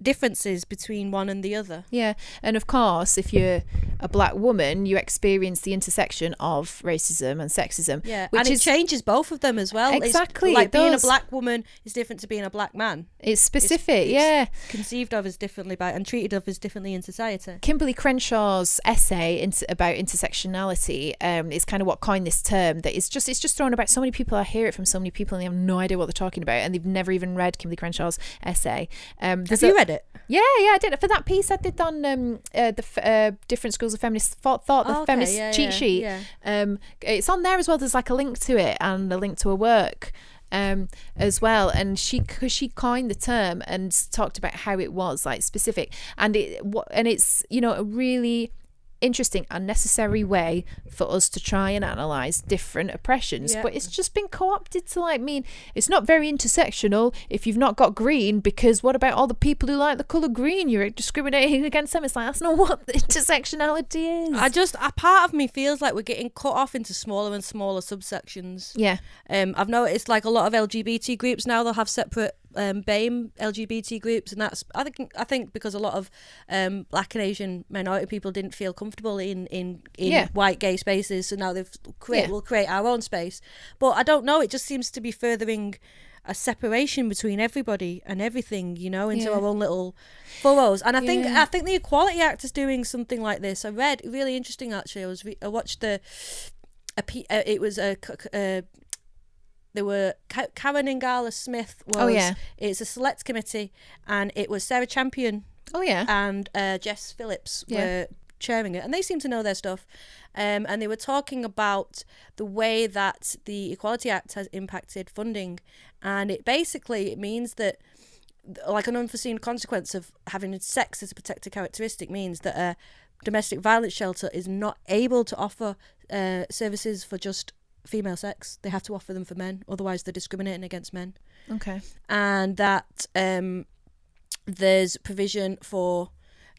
differences between one and the other. Yeah, and of course, if you're a black woman, you experience the intersection of racism and sexism. Yeah, which and it changes both of them as well. Exactly. It's like being a black woman is different to being a black man. It's specific, yeah. Conceived of as differently and treated of as differently in society. Kimberly Crenshaw's essay about intersectionality is kind of what coined this term. That it's just thrown about so many people. I hear it from so many people, and they have no idea what they're talking about, and they've never even read Kimberly Crenshaw's essay. Have you read it? Yeah, I did. For that piece I did on the different schools of feminist thought, the feminist cheat sheet. Yeah. It's on there as well. There's like a link to it and a link to her work as well. And she coined the term and talked about how it was like specific, and it's a really interesting and necessary way for us to try and analyze different oppressions. But it's just been co-opted to mean it's not very intersectional if you've not got green, because what about all the people who like the colour green? You're discriminating against them. It's like, that's not what the intersectionality is. A part of me feels like we're getting cut off into smaller and smaller subsections. Yeah. I've noticed like a lot of LGBT groups now, they'll have separate BAME LGBT groups, and that's I think because a lot of black and Asian minority people didn't feel comfortable in white gay spaces, so now we'll create our own space. But I don't know, it just seems to be furthering a separation between everybody and everything, into our own little furrows. And I think the Equality Act is doing something like this. I read really interesting actually. I watched there were Karen Ingala Smith it's a select committee, and it was Sarah Champion and Jess Phillips were chairing it, and they seem to know their stuff, and they were talking about the way that the Equality Act has impacted funding, and it means that like an unforeseen consequence of having sex as a protected characteristic means that a domestic violence shelter is not able to offer services for just female sex. They have to offer them for men, otherwise they're discriminating against men. Okay. And that there's provision for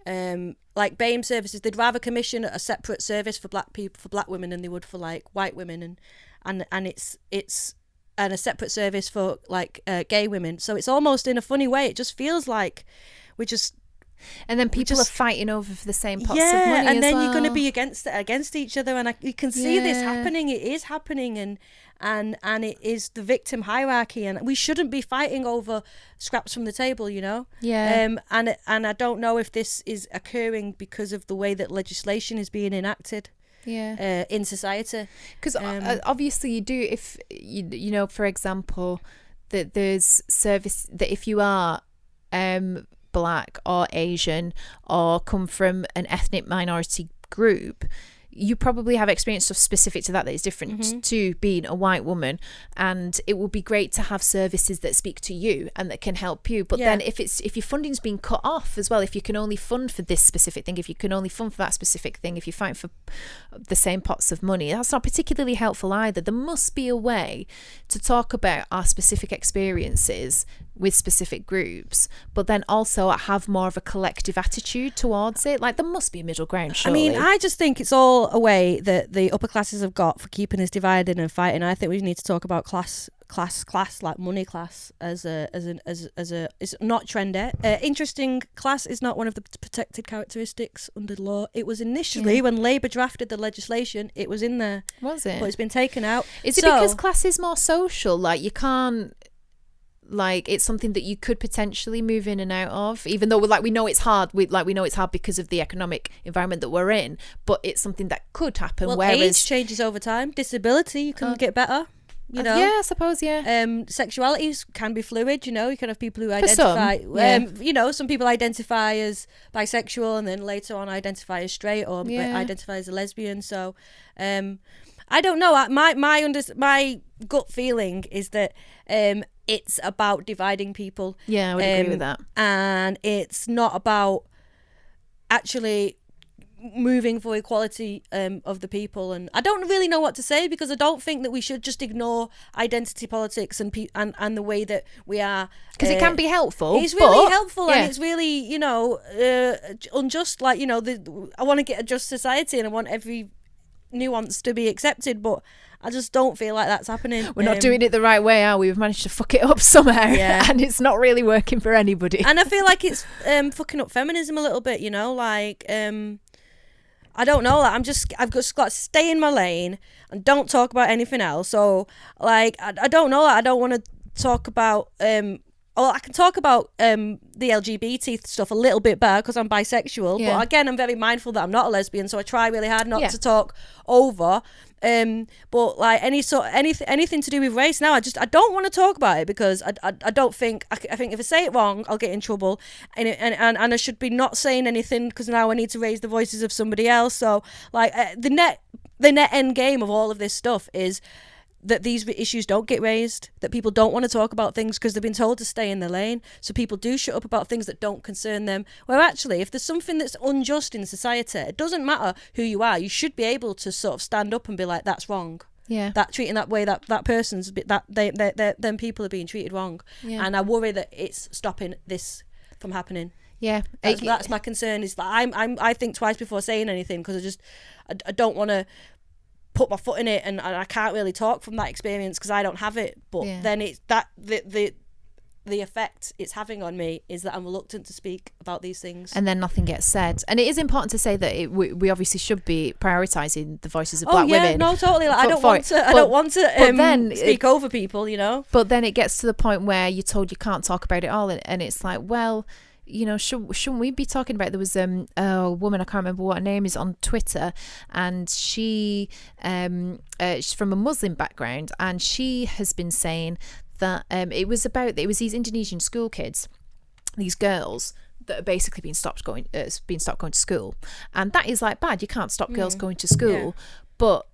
like BAME services. They'd rather commission a separate service for black people, for black women, than they would for like white women, and it's a separate service for like gay women. So it's almost, in a funny way, it just feels like we just. And then people are fighting over the same pots of money and then well. You're going to be against each other, and you can see this happening. It is happening, and it is the victim hierarchy, and we shouldn't be fighting over scraps from the table, and I don't know if this is occurring because of the way that legislation is being enacted in society, because obviously you do, if you for example, that there's service that if you are black or Asian or come from an ethnic minority group, you probably have experience of specific to that is different to being a white woman, and it would be great to have services that speak to you and that can help you. But then if your funding's being cut off as well, if you can only fund for this specific thing, if you can only fund for that specific thing, if you're fighting for the same pots of money, that's not particularly helpful either. There must be a way to talk about our specific experiences with specific groups, but then also have more of a collective attitude towards it. Like, there must be a middle ground, surely. I mean, I just think it's all a way that the upper classes have got for keeping us divided and fighting. I think we need to talk about class, like money class, as a it's not trendy. Interesting, class is not one of the protected characteristics under the law. It was initially when Labour drafted the legislation, it was in there. Was it? But it's been taken out. Is it because class is more social? Like, you can't. Like, it's something that you could potentially move in and out of, even though we know it's hard. We know it's hard because of the economic environment that we're in, but it's something that could happen. Well, whereas age changes over time. Disability, you can get better. Yeah, I suppose. Sexualities can be fluid. You can have people who identify. Some people identify as bisexual and then later on identify as straight or identify as a lesbian. So, I don't know. My gut feeling is that it's about dividing people. Yeah, I would agree with that. And it's not about actually moving for equality of the people. And I don't really know what to say, because I don't think that we should just ignore identity politics and the way that we are. Because it can be helpful. It's really helpful, and it's really, unjust. Like, I want to get a just society, and I want every nuance to be accepted, but I just don't feel like that's happening. We're not doing it the right way, are we? We've managed to fuck it up somehow, and it's not really working for anybody. And I feel like it's fucking up feminism a little bit, you know, like I don't know, like I've just got to stay in my lane and don't talk about anything else. So like I don't know, like, I don't want to talk about I can talk about the LGBT stuff a little bit better because I'm bisexual, but again, I'm very mindful that I'm not a lesbian, so I try really hard not to talk over. But like anything to do with race now, I don't want to talk about it because I don't think I think if I say it wrong, I'll get in trouble, and I should be not saying anything because now I need to raise the voices of somebody else. So like the net end game of all of this stuff is that these issues don't get raised, that people don't want to talk about things because they've been told to stay in their lane. So people do shut up about things that don't concern them. Where actually, if there's something that's unjust in society, it doesn't matter who you are. You should be able to sort of stand up and be like, that's wrong. Yeah. That treating that way, that person's them people are being treated wrong. Yeah. And I worry that it's stopping this from happening. Yeah. That's my concern, is that I think twice before saying anything because I don't want to put my foot in it, and I can't really talk from that experience because I don't have it. But then it's that the effect it's having on me is that I'm reluctant to speak about these things, and then nothing gets said. And it is important to say that we obviously should be prioritising the voices of black women. No, totally. Like, I don't want to speak over people, you know. But then it gets to the point where you're told you can't talk about it all, and it's like, well, you know, shouldn't we be talking about? There was a woman, I can't remember what her name is, on Twitter, and she's from a Muslim background, and she has been saying that it was these Indonesian school kids, these girls that are basically being stopped going to school, and that is like bad. You can't stop girls going to school, but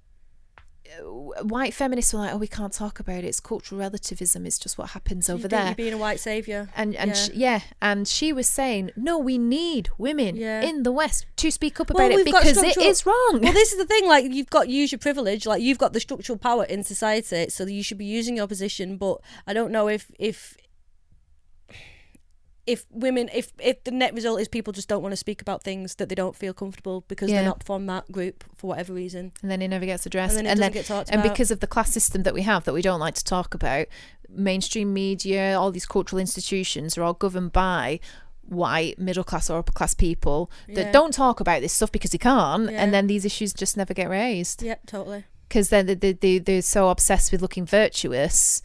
white feminists were like, oh, we can't talk about it, it's cultural relativism, it's just what happens over there. You're being a white saviour. And she was saying, no, we need women in the West to speak up about it because it is wrong. Well, this is the thing, like, you've got to use your privilege, like, you've got the structural power in society, so you should be using your position. But I don't know if the net result is people just don't want to speak about things that they don't feel comfortable because they're not from that group for whatever reason, and then it never gets addressed, and then it doesn't get talked about. And because of the class system that we have that we don't like to talk about, mainstream media, all these cultural institutions are all governed by white middle class or upper class people that don't talk about this stuff because they can't, and then these issues just never get raised. Yep, totally. Because then they're so obsessed with looking virtuous,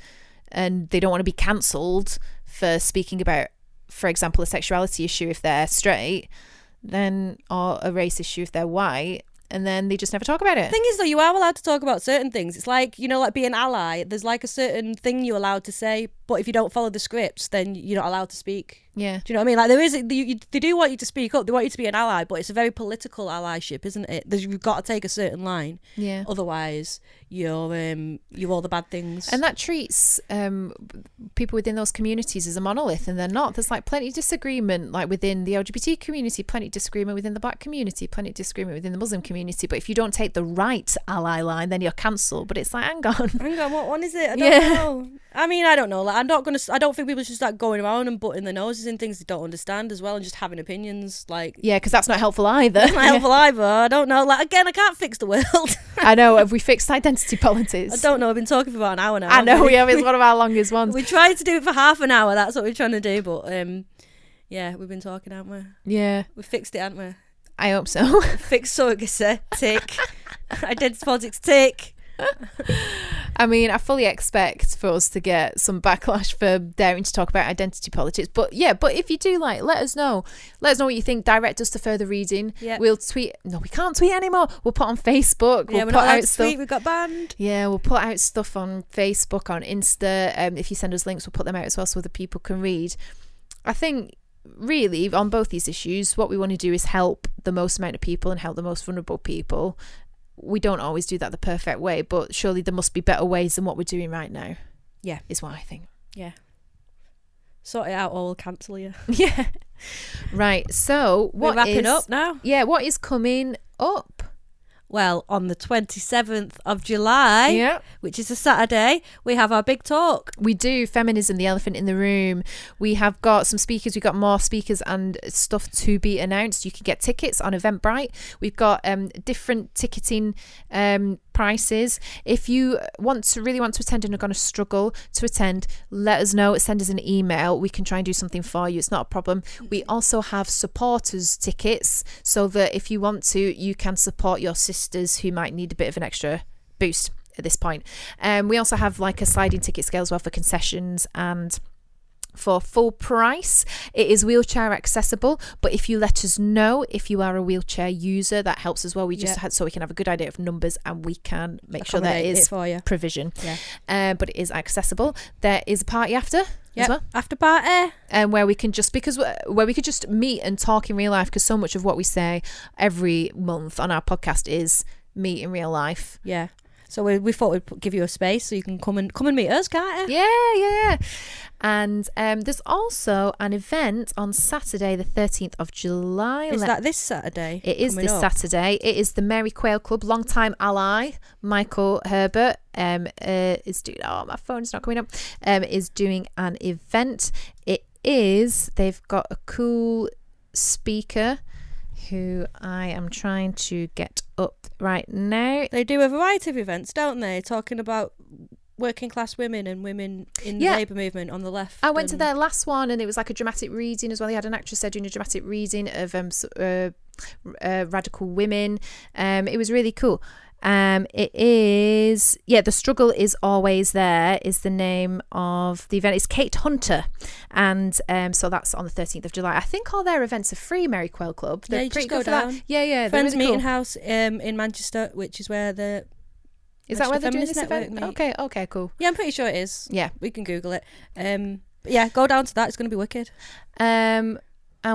and they don't want to be cancelled for speaking about, for example, a sexuality issue if they're straight, then, or a race issue if they're white, and then they just never talk about it. The thing is, though, you are allowed to talk about certain things. It's like, you know, like being an ally, there's like a certain thing you're allowed to say, but if you don't follow the scripts, then you're not allowed to speak. Yeah. Do you know what I mean? Like, there is, they do want you to speak up, they want you to be an ally, but it's a very political allyship, isn't it? You've got to take a certain line. Yeah. Otherwise, you're all the bad things. And that treats people within those communities as a monolith, and they're not. There's like plenty of disagreement, like within the LGBT community, plenty of disagreement within the black community, plenty of disagreement within the Muslim community. But if you don't take the right ally line, then you're cancelled. But it's like, hang on, what one is it? I don't know. I mean, I don't know. Like, I don't think people should start going around and butting their noses in things they don't understand as well, and just having opinions. Like, yeah, because that's not helpful either. It's not helpful either. I don't know. Like, again, I can't fix the world. I know. Have we fixed identity politics? I don't know. I've been talking for about an hour now. I know we have. It's one of our longest ones. We tried to do it for half an hour. That's what we're trying to do. But we've been talking, haven't we? Yeah, we fixed it, haven't we? I hope so. Fixed surrogacy, tick. Identity politics, tick. I mean, I fully expect for us to get some backlash for daring to talk about identity politics, but if you do, like, let us know what you think. Direct us to further reading. We'll tweet. No, we can't tweet anymore. We'll put on Facebook. We're not allowed to tweet. We got banned. We'll put out stuff on Facebook, on Insta. If you send us links, we'll put them out as well so other people can read. I think really on both these issues, what we want to do is help the most amount of people and help the most vulnerable people. We don't always do that the perfect way, but surely there must be better ways than what we're doing right now. Yeah, is what I think. Yeah. Sort it out or we'll cancel you. Yeah. Right. So we're wrapping up now. Yeah. What is coming up? Well, on the 27th of July, Yeah. which is a Saturday, we have our big talk. We do. Feminism, the elephant in the room. We have got some speakers. We've got more speakers and stuff to be announced. You can get tickets on Eventbrite. We've got different ticketing prices. If you really want to attend and are going to struggle to attend, let us know. Send us an email. We can try and do something for you. It's not a problem. We also have supporters tickets, so that if you want to, you can support your sisters who might need a bit of an extra boost at this point. We also have like a sliding ticket scale as well for concessions and for full price. It is wheelchair accessible, but if you let us know if you are a wheelchair user, that helps as well. We just had, so we can have a good idea of numbers and we can make sure there is provision. But it is accessible. There is a party after as well. After party. Where we can just meet and talk in real life, because so much of what we say every month on our podcast is meet in real life. Yeah. So we thought we'd give you a space so you can come and meet us, can't you? Yeah. And there's also an event on Saturday, the 13th of July. Is that this Saturday? It is this Saturday. It is the Mary Quayle Club. Long-time ally Michael Herbert is doing. Oh, my phone's not coming up. Is doing an event. They've got a cool speaker who I am trying to get up right now. They do a variety of events, don't they? Talking about working class women and women in the labour movement on the left. I went to their last one and it was like a dramatic reading as well. They had an actress there doing a dramatic reading of radical women. It was really cool. It is, The Struggle is Always There is the name of the event. It's Kate Hunter, and so that's on the 13th of July. I think all their events are free, Mary Quayle Club. They're pretty good for that. Yeah. Friends really Meeting cool. House in Manchester, which is where the... Is that where they're doing this event? Meet. Okay, cool. Yeah, I'm pretty sure it is. Yeah. We can Google it. But yeah, go down to that. It's going to be wicked. And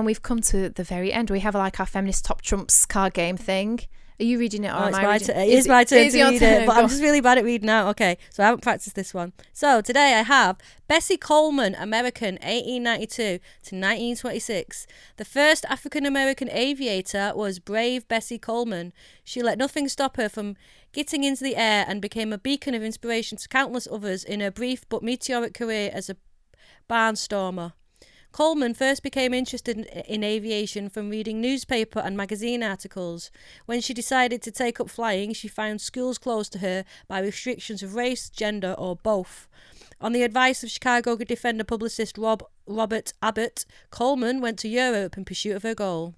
we've come to the very end. We have like our feminist top trumps card game thing. Are you reading it or am I reading it? It is my turn to read it, but I'm just really bad at reading out. Okay, so I haven't practiced this one. So today I have Bessie Coleman, American, 1892 to 1926. The first African-American aviator was brave Bessie Coleman. She let nothing stop her from getting into the air and became a beacon of inspiration to countless others in her brief but meteoric career as a barnstormer. Coleman first became interested in aviation from reading newspaper and magazine articles. When she decided to take up flying, she found schools closed to her by restrictions of race, gender, or both. On the advice of Chicago Defender publicist Robert Abbott, Coleman went to Europe in pursuit of her goal.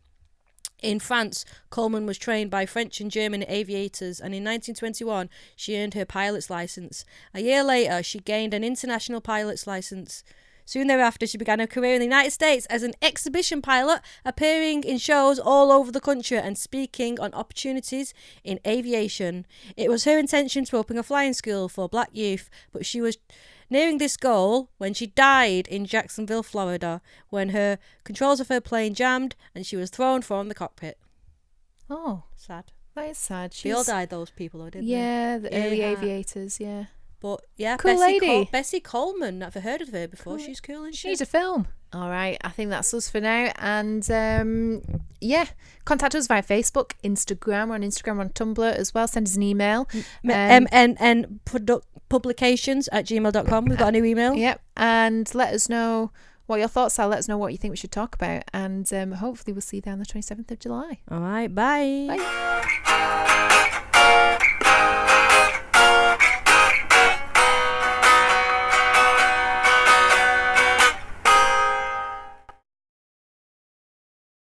In France, Coleman was trained by French and German aviators, and in 1921 she earned her pilot's license. A year later, she gained an international pilot's license. Soon thereafter, she began her career in the United States as an exhibition pilot, appearing in shows all over the country and speaking on opportunities in aviation. It was her intention to open a flying school for black youth, but she was nearing this goal when she died in Jacksonville, Florida, when her controls of her plane jammed and she was thrown from the cockpit. Oh, Sad. that is sad. They all died, those people, though, didn't they? Yeah, the early aviators, yeah. But yeah, cool lady. Bessie Coleman. Never heard of her before. Cool. She's cool and she needs a film. All right, I think that's us for now. And contact us via Facebook, Instagram. We're on Instagram, we're on Tumblr as well. Send us an email. mnnpublications@gmail.com. We've got a new email. Yep. And let us know what your thoughts are. Let us know what you think we should talk about. And hopefully we'll see you there on the 27th of July. All right, bye. Bye.